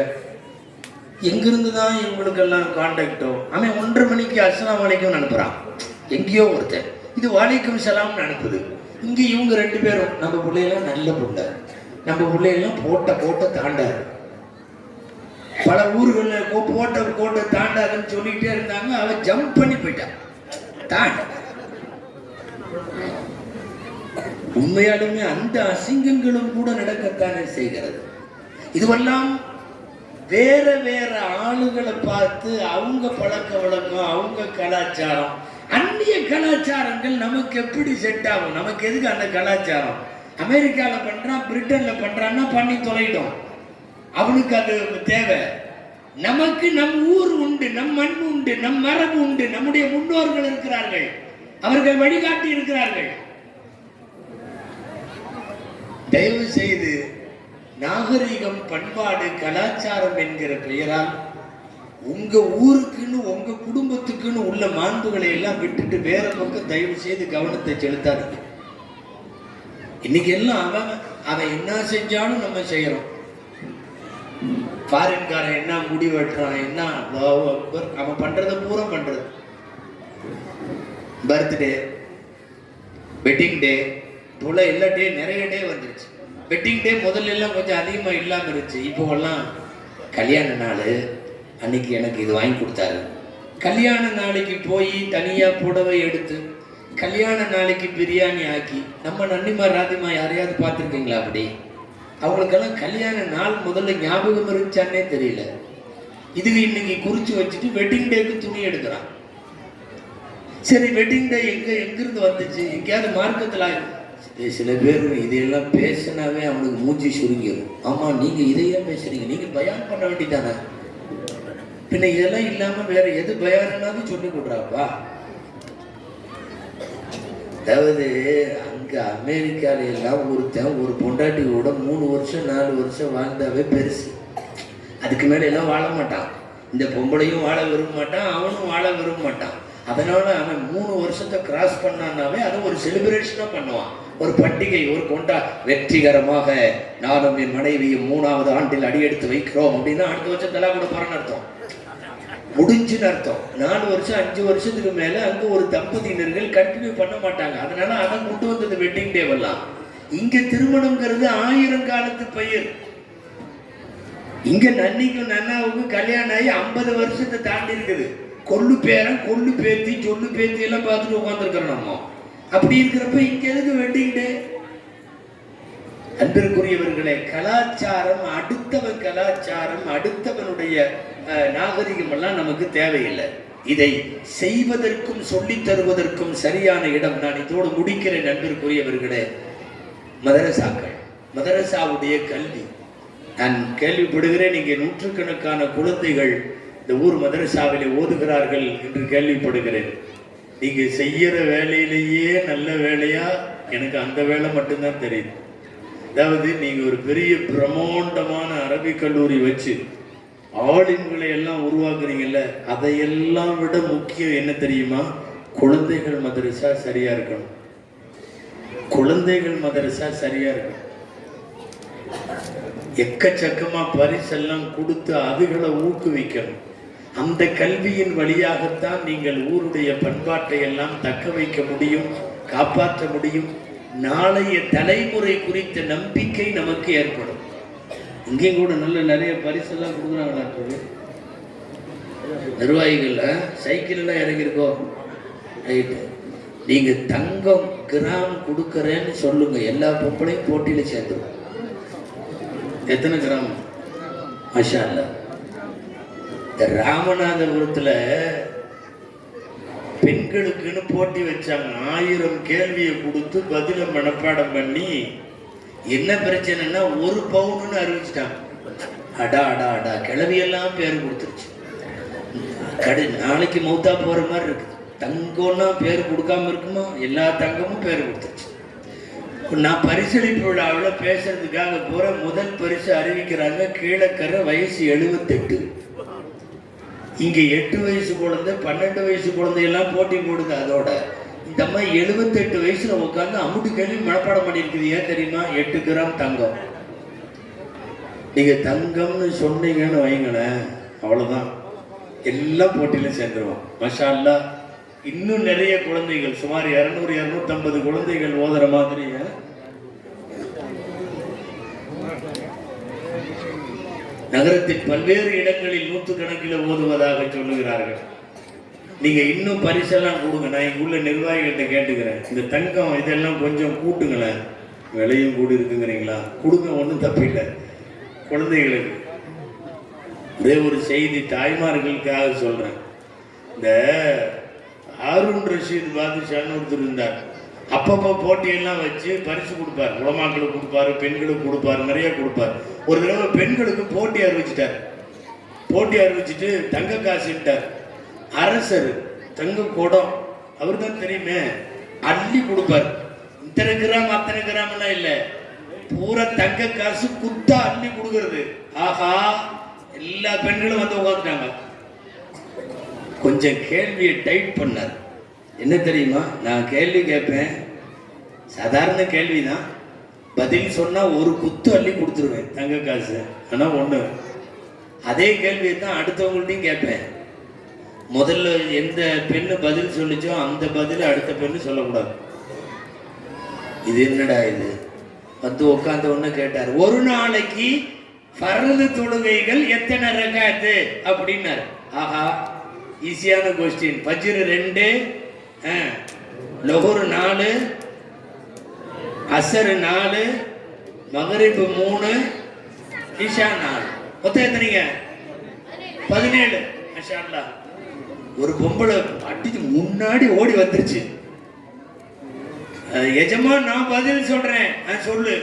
எங்கிருந்து தான் இவங்களுக்கெல்லாம் கான்டாக்டோ? அவன் 1:30 மணிக்கு அஸ்ஸலாமு அலைக்கும் அனுப்புறான், எங்கேயோ ஒருத்தன் இது வாலைக்கும் சலாம்னு அனுப்புது. இங்க இவங்க 2 பேரும், நம்ம பிள்ளையெல்லாம் நல்ல புள்ள, நம்ம பிள்ளையெல்லாம் போட்ட தாண்டாது. பல ஊர்களில் போட்ட கோட்டை தாண்டாதுன்னு சொல்லிட்டே இருந்தாங்க. அவன் ஜம்ப் பண்ணி போயிட்டான், தாண்ட. உண்மையாலுமே அந்த அசிங்கங்களும் கூட நடக்கத்தானே செய்கிறது. இதுவெல்லாம் வேற வேற ஆளுகளை பார்த்து அவங்க பழக்க வழக்கம், அவங்க கலாச்சாரம், அந்நிய கலாச்சாரங்கள் நமக்கு எப்படி செட் ஆகும்? நமக்கு எதுக்கு அந்த கலாச்சாரம்? அமெரிக்காவில் பண்றான், பிரிட்டன்ல பண்றான்னா பண்ணி தொலைடும், அவனுக்கு அது தேவை. நமக்கு நம் ஊர் உண்டு, நம் மண் உண்டு, நம் மரபு உண்டு, நம்முடைய முன்னோர்கள் இருக்கிறார்கள், அவர்கள் வழிகாட்டி இருக்கிறார்கள். தயவு செய்து நாகரிகம், பண்பாடு, கலாச்சாரம் என்கிற பெயரால் உங்க ஊருக்குன்னு உங்க குடும்பத்துக்குன்னு உள்ள மாண்புகளை எல்லாம் விட்டுட்டு வேற பக்கம் தயவு செய்து கவனத்தை செலுத்தாதீங்க. இன்னைக்கு எல்லாம் அவன் என்ன செஞ்சாலும் நம்ம செய்யறோம். ஃபாரின்காரன் என்ன முடி வெட்டுறான், என்ன அவன் பண்றத பூரா பண்றது. பர்த்டே, வெட்டிங் டே போல எல்லா டே, நிறைய டே வந்துருச்சு. வெட்டிங் டே முதல்ல எல்லாம் கொஞ்சம் அதிகமா இல்லாம இருந்துச்சு. இப்போ எல்லாம் கல்யாண நாள் அன்னைக்கு எனக்கு இது வாங்கி கொடுத்தாரு, கல்யாண நாளைக்கு போய் தனியா புடவை எடுத்து, கல்யாண நாளைக்கு பிரியாணி ஆக்கி. நம்ம நன்னிமா ராதிமா யாரையாவது பார்த்துருக்கீங்களா? அப்படி அவங்களுக்கெல்லாம் கல்யாண நாள் முதல்ல ஞாபகம் இருந்துச்சானே தெரியல. இதுக்கு இன்னைக்கு குறிச்சு வச்சுட்டு வெட்டிங் டேக்கு துணி எடுக்கிறான். சரி, வெட்டிங் டே எங்கிருந்து வந்துச்சு? எங்கேயாவது மார்க்கத்தில் சில பேர் இதையெல்லாம் பேசினாவே அவனுக்கு மூஞ்சி சுருங்கிடும். ஆமா, நீங்க இதையே பேசுறீங்க, நீங்க பயான் பண்ண வேண்டியதானே, பின்ன இதெல்லாம் இல்லாம வேற எது பயானாவது சொல்லி கொடுறாப்பா. அதாவது இங்கே அமெரிக்கால எல்லாம் ஒருத்தன் ஒரு பொண்டாட்டியோட 3 வருஷம் 4 வருஷம் வாழ்ந்தாவே பெருசு. அதுக்கு மேலே எல்லாம் வாழ மாட்டான். இந்த பொம்பளையும் வாழ விரும்ப மாட்டான், அவனும் வாழ விரும்ப மாட்டான். அதனால அவன் 3 வருஷத்தை கிராஸ் பண்ணான்னாவே அதை ஒரு செலிப்ரேஷனாக பண்ணுவான், ஒரு பண்டிகை, ஒரு கொண்டா. வெற்றிகரமாக நானும் என் மனைவியும் 3வது ஆண்டில் அடியெடுத்து வைக்கிறோம் அப்படின்னா அடுத்த வருஷம் தலா கூட போறேன்னு அர்த்தம், முடிஞ்சுன்னு அர்த்தம். 4 வருஷம் 5 வருஷத்துக்கு மேல அங்க ஒரு தம்பதியினர்கள் கண்டினியூ பண்ண மாட்டாங்க. அதனால அதை கொண்டு வந்தது வெட்டிங் டேவெல்லாம். இங்க திருமணம்ங்கிறது 1000 காலத்து பயிர். இங்க நன்னிக்கும் நன்னாவுக்கும் கல்யாணம் ஆகி 50 வருஷத்தை தாண்டி இருக்குது. கொள்ளு பேரன் கொள்ளு பேத்தி சொல்லு பேத்தி எல்லாம் பார்த்துட்டு உட்காந்துருக்கிறோம் நம்ம. அப்படி இருக்கிறப்ப இங்க எதுக்கு வெட்டிங் டே? அன்பிற்குரியவர்களே, கலாச்சாரம், அடுத்தவன் கலாச்சாரம், அடுத்தவனுடைய நாகரிகம் எல்லாம் நமக்கு தேவையில்லை. இதை செய்வதற்கும் சொல்லித் தருவதற்கும் சரியான இடம். நான் இதோடு முடிக்கிறேன். அன்பிற்குரியவர்களே, மதரசாக்கள், மதரசாவுடைய கல்வி. நான் கேள்விப்படுகிறேன், இங்கே நூற்றுக்கணக்கான குழந்தைகள் இந்த ஊர் மதரசாவிலே ஓதுகிறார்கள் என்று கேள்விப்படுகிறேன். நீங்க செய்யற வேலையிலேயே நல்ல வேலையா? எனக்கு அந்த வேலை மட்டும்தான் தெரியுது. அதாவது நீங்க ஒரு பெரிய பிரம்மாண்டமான அரபிக் கல்லூரி வச்சு ஆளுங்களை எல்லாம் உருவாக்குறீங்கல்ல, அதையெல்லாம் விட முக்கியம் என்ன தெரியுமா? குழந்தைகள் மதரசா சரியா இருக்கணும். குழந்தைகள் மதரசா சரியா இருக்கணும். எக்கச்சக்கமா பரிசெல்லாம் கொடுத்து அதுகளை ஊக்குவிக்கணும். அந்த கல்வியின் வழியாகத்தான் நீங்கள் ஊருடைய பண்பாட்டை எல்லாம் தக்க வைக்க முடியும், காப்பாற்ற முடியும். நாளைய தலைமுறை குறித்த நம்பிக்கை நமக்கு ஏற்படும். இங்கேயும் கூட நிறைய பரிசெல்லாம் கொடுக்குறாங்களா நிர்வாகிகள்? சைக்கிள் எல்லாம் இறங்கியிருக்கோம், ரைட்டு. நீங்க தங்கம் கிராம் கொடுக்கறேன்னு சொல்லுங்க, எல்லா பொம்பளையும் போட்டியில சேர்ந்துடும். எத்தனை கிராம்? மாஷா அல்லாஹ். இந்த ராமநாதபுரத்துல பெண்களுக்குன்னு போட்டி வச்சாங்க. 1000 கேள்வியை கொடுத்து பதில மனப்பாடம் பண்ணி, என்ன பிரச்சனைன்னா 1 பவுன்னு அறிவிச்சிட்டாங்க. அடா அடா அடா, கிளவியெல்லாம் பேர் கொடுத்துருச்சு. நாளைக்கு மௌத்தா போற மாதிரி இருக்குது. தங்கம்னா பேர் கொடுக்காம இருக்குமா? எல்லா தங்கமும் பேர் கொடுத்துருச்சு. நான் பரிசளிப்பு விழாவில் பேசுறதுக்காக போற, முதல் பரிசு அறிவிக்கிறாங்க. கீழக்கரை, வயசு 78. இங்க 8 வயசு குழந்தை, 12 வயசு குழந்தையெல்லாம் போட்டி போடுது. அதோட இந்த அம்மா 78 வயசுல உட்காந்து அமுட்டு கேள்வி மனப்பாடம் பண்ணியிருக்குது. ஏன் தெரியுமா? 8 கிராம் தங்கம். நீங்க தங்கம்னு சொன்னீங்கன்னு வைங்களேன், அவ்வளவுதான், எல்லாம் போட்டியில சேர்ந்துருவோம். மாஷா அல்லாஹ். இன்னும் நிறைய குழந்தைகள், சுமார் 200-250 குழந்தைகள் ஓதுற மாதிரி நகரத்தின் பல்வேறு இடங்களில் 100கணக்கில் ஓதுவதாக சொல்லுகிறார்கள். நீங்க இன்னும் பரிசெல்லாம் கொடுங்க. நான் இங்குள்ள நிர்வாகிகள்கிட்ட கேட்டுக்கிறேன், இந்த தங்கம் இதெல்லாம் கொஞ்சம் கூட்டுங்களேன். விலையும் கூடி இருக்குங்கிறீங்களா? கொடுங்க, ஒன்றும் தப்பில்லை. குழந்தைகளுக்கு ஒரே ஒரு செய்தி தாய்மார்களுக்காக சொல்றேன். இந்த ஹாரூன் ரஷீத் பாதுஷான்னு ஒருத்தர் இருந்தார். அப்பப்போ போட்டியெல்லாம் வச்சு பரிசு கொடுப்பார். உலமாக்களுக்கு கொடுப்பாரு, பெண்களுக்கு கொடுப்பாரு, நிறைய கொடுப்பார். ஒரு தடவை பெண்களுக்கு போட்டி அறிவிச்சிட்டார். போட்டி அறிவிச்சுட்டு தங்க காசுட்டார். அரசர் தங்க குடம், அவர் தான் தெரியுமே, அள்ளி கொடுப்பார். இத்தனை கிராம் அத்தனை கிராம் எல்லாம் இல்லை, பூரா தங்க காசு குத்தா அள்ளி கொடுக்கறது. ஆஹா, எல்லா பெண்களும் வந்து உட்காந்துட்டாங்க. கொஞ்சம் கேள்வியை டைட் பண்ணார். என்ன தெரியுமா? நான் கேள்வி கேட்பேன், சாதாரண கேள்விதான், பதில் சொன்னா ஒரு குத்து அள்ளி கொடுத்துருவேன் தங்க காசு. ஆனா ஒண்ணு, அதே கேள்வியை தான் அடுத்தவங்கள்ட்டையும் கேட்பேன். முதல்ல எந்த பெண்ணு பதில் சொல்லிச்சோ அந்த பதில் அடுத்த பெண்ணு சொல்லக்கூடாது. இது என்னடா இது? வந்து உட்காந்த ஒண்ணு கேட்டார், ஒரு நாளைக்கு ஃபர்து தொழுகைகள் எத்தனை ரகாத்து அப்படின்னாரு. ஆஹா, ஈஸியான கொஸ்டின். ஃபஜ்ர் 2, லொஹர் 4, அசர் 4, மகரிப் 3, இஷா 4. மொத்தம் எத்தனைங்க? 17. மாஷா அல்லாஹ். ஒரு பொம்பளை அடிச்சு முன்னாடி ஓடி வந்துருச்சு. எஜமா, நான் பதில் சொல்றேன், சொல்லு.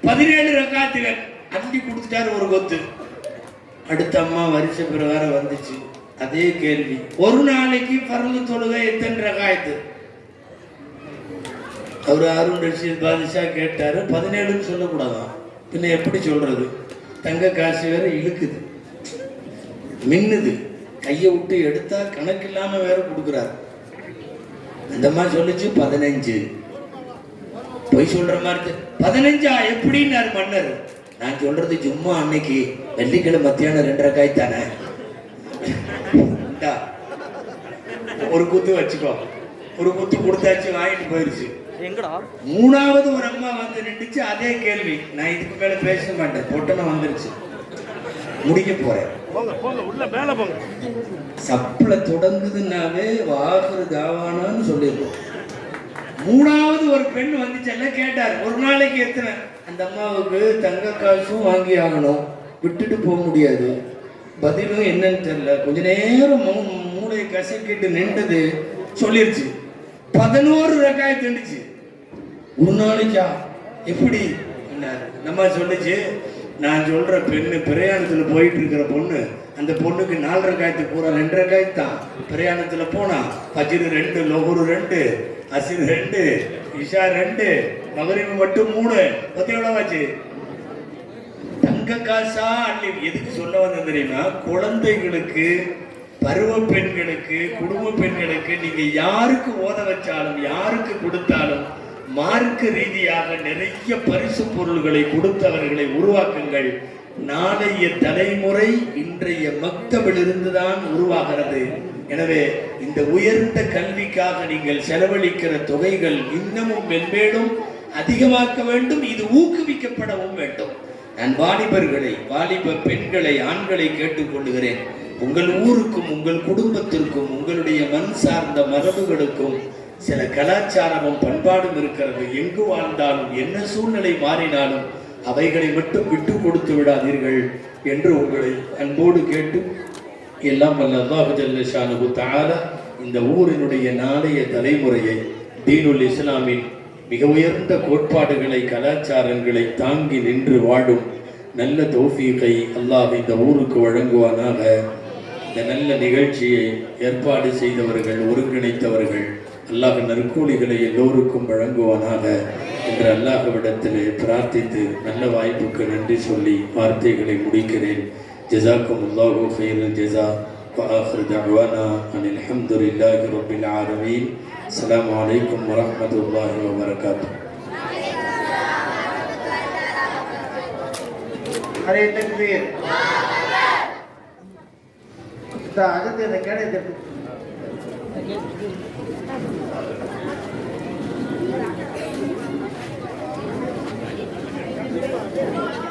17 ரகாத்துகள் அள்ளி கொடுத்துட்டாரு ஒரு கொத்து. அடுத்த அம்மா வரிசை பிரகாரம் வந்துச்சு, அதே கேள்வி. ஒரு நாளைக்கு ஃபர்து தொழுகை எத்தனை ரகாயத்து? அவர் ஹாரூன் ரஷீத் பாதுஷா கேட்டார். 17ன்னு சொல்லக்கூடாதான், பின்ன எப்படி சொல்கிறது? தங்க காசு வேற இழுக்குது, மின்னுது, கையை விட்டு எடுத்தா கணக்கு இல்லாமல் வேற கொடுக்குறாரு. அந்த மாதிரி சொல்லிச்சு 15. பொய் சொல்ற மாதிரி 15 எப்படின்னாரு மன்னர். நான் சொல்றது சும்மா அன்னைக்கு வெள்ளிக்கிழமை மத்தியானம் 2 ரக்காய் தானே, ஒரு குத்து வச்சுக்கோ. ஒரு குத்து கொடுத்தாச்சு, வாங்கிட்டு போயிருச்சு. 3வது ஒரு அம்மா வந்து நின்றுச்சு, அதே கேள்வி. நான் இதுக்கு மேல பேச மாட்டேன், பொட்டனை வந்துருச்சு, முடிக்க போறேன். சப்பல தொடங்குதுன்னாவே வாகுறு தாவானான்னு சொல்லிருக்கோம். 3வது ஒரு பெண் வந்துச்சல்ல, கேட்டார் ஒரு நாளைக்கு எத்தனை. அந்த அம்மாவுக்கு தங்க காசும் வாங்கி ஆகணும், விட்டுட்டு போக முடியாது. பதிலும் என்னன்னு தெரியல. கொஞ்ச நேரம் மூளையை கசக்கிட்டு நின்றது, சொல்லிருச்சு 11 ரக்காய் தண்டுச்சு. ஒரு நாளைக்கா எப்படி நம்ம சொல்லிச்சு. நான் சொல்ற பெண்ணு பிரயாணத்துல போயிட்டு இருக்கிற பொண்ணு, அந்த பொண்ணுக்கு 4 ரக்காயத்துக்கு பூரா 2 ரக்காய் தான். பிரயாணத்துல போனா ஃபஜ்ர் 2, லொஹர் 2, அஸ்ர் 2, இஷா 2, மகரிப் மட்டும் 3. பத்தி எவ்வளவாச்சு? தங்க காசா அள்ளி. எதுக்கு சொல்ல வந்த தெரியுமா? குழந்தைகளுக்கு, பருவ பெண்களுக்கு, குடும்ப பெண்களுக்கு நீங்க யாருக்கு ஓத வச்சாலும், யாருக்கு கொடுத்தாலும் மார்க்க ரீதியாக நிறைய பரிசு பொருள்களை கொடுத்தவர்களை உருவாக்குங்கள். நாளைய தலைமுறை இன்றைய மக்தபிலிருந்துதான் உருவாகிறது. எனவே இந்த உயர்ந்த கல்விக்காக நீங்கள் செலவழிக்கிற தொகைகள் இன்னமும் மென்மேலும் அதிகமாக்க வேண்டும். இது ஊக்குவிக்கப்படவும் வேண்டும். நான் வாலிபர்களை, வாலிப பெண்களை, ஆண்களை கேட்டுக்கொள்கிறேன். உங்கள் ஊருக்கும், உங்கள் குடும்பத்திற்கும், உங்களுடைய மண் சார்ந்த மரபுகளுக்கும் சில கலாச்சாரமும் பண்பாடும் இருக்கிறது. எங்கு வாழ்ந்தாலும், என்ன சூழ்நிலை மாறினாலும் அவைகளை மட்டும் விட்டு கொடுத்து விடாதீர்கள் என்று உங்களை அன்போடு கேட்டு, எல்லாம் வல்ல அல்லாஹ் ஜல்ல ஷானுஹு தஆலா இந்த ஊரினுடைய நாளைய தலைமுறையை தீனுல் இஸ்லாமின் மிக உயர்ந்த கோட்பாடுகளை, கலாச்சாரங்களை தாங்கி நின்று வாழும் நல்ல தௌஃபீகை அல்லாஹ் இந்த ஊருக்கு வழங்குவானாக. இந்த நல்ல நிகழ்ச்சியை ஏற்பாடு செய்தவர்கள், ஒருங்கிணைத்தவர்கள், அல்லாஹ் நற்கூலிகளை எல்லோருக்கும் வழங்குவானாக என்று அல்லாஹ்விடத்திலே பிரார்த்தித்து நல்ல வாய்ப்புக்கு நன்றி சொல்லி வார்த்தைகளை முடிக்கிறேன். ஜஸாக்குமுல்லாஹு கைரல் ஜஸா வ ஆகிரு தஅவானா அனில் ஹம்துலில்லாஹி ரப்பில் ஆலமீன். அஸ்ஸலாமு அலைக்கும் வரஹ்மத்துல்லாஹி வ பரகாத்துஹு. அரே தக்பீர். அகத்திய கேட Thank you.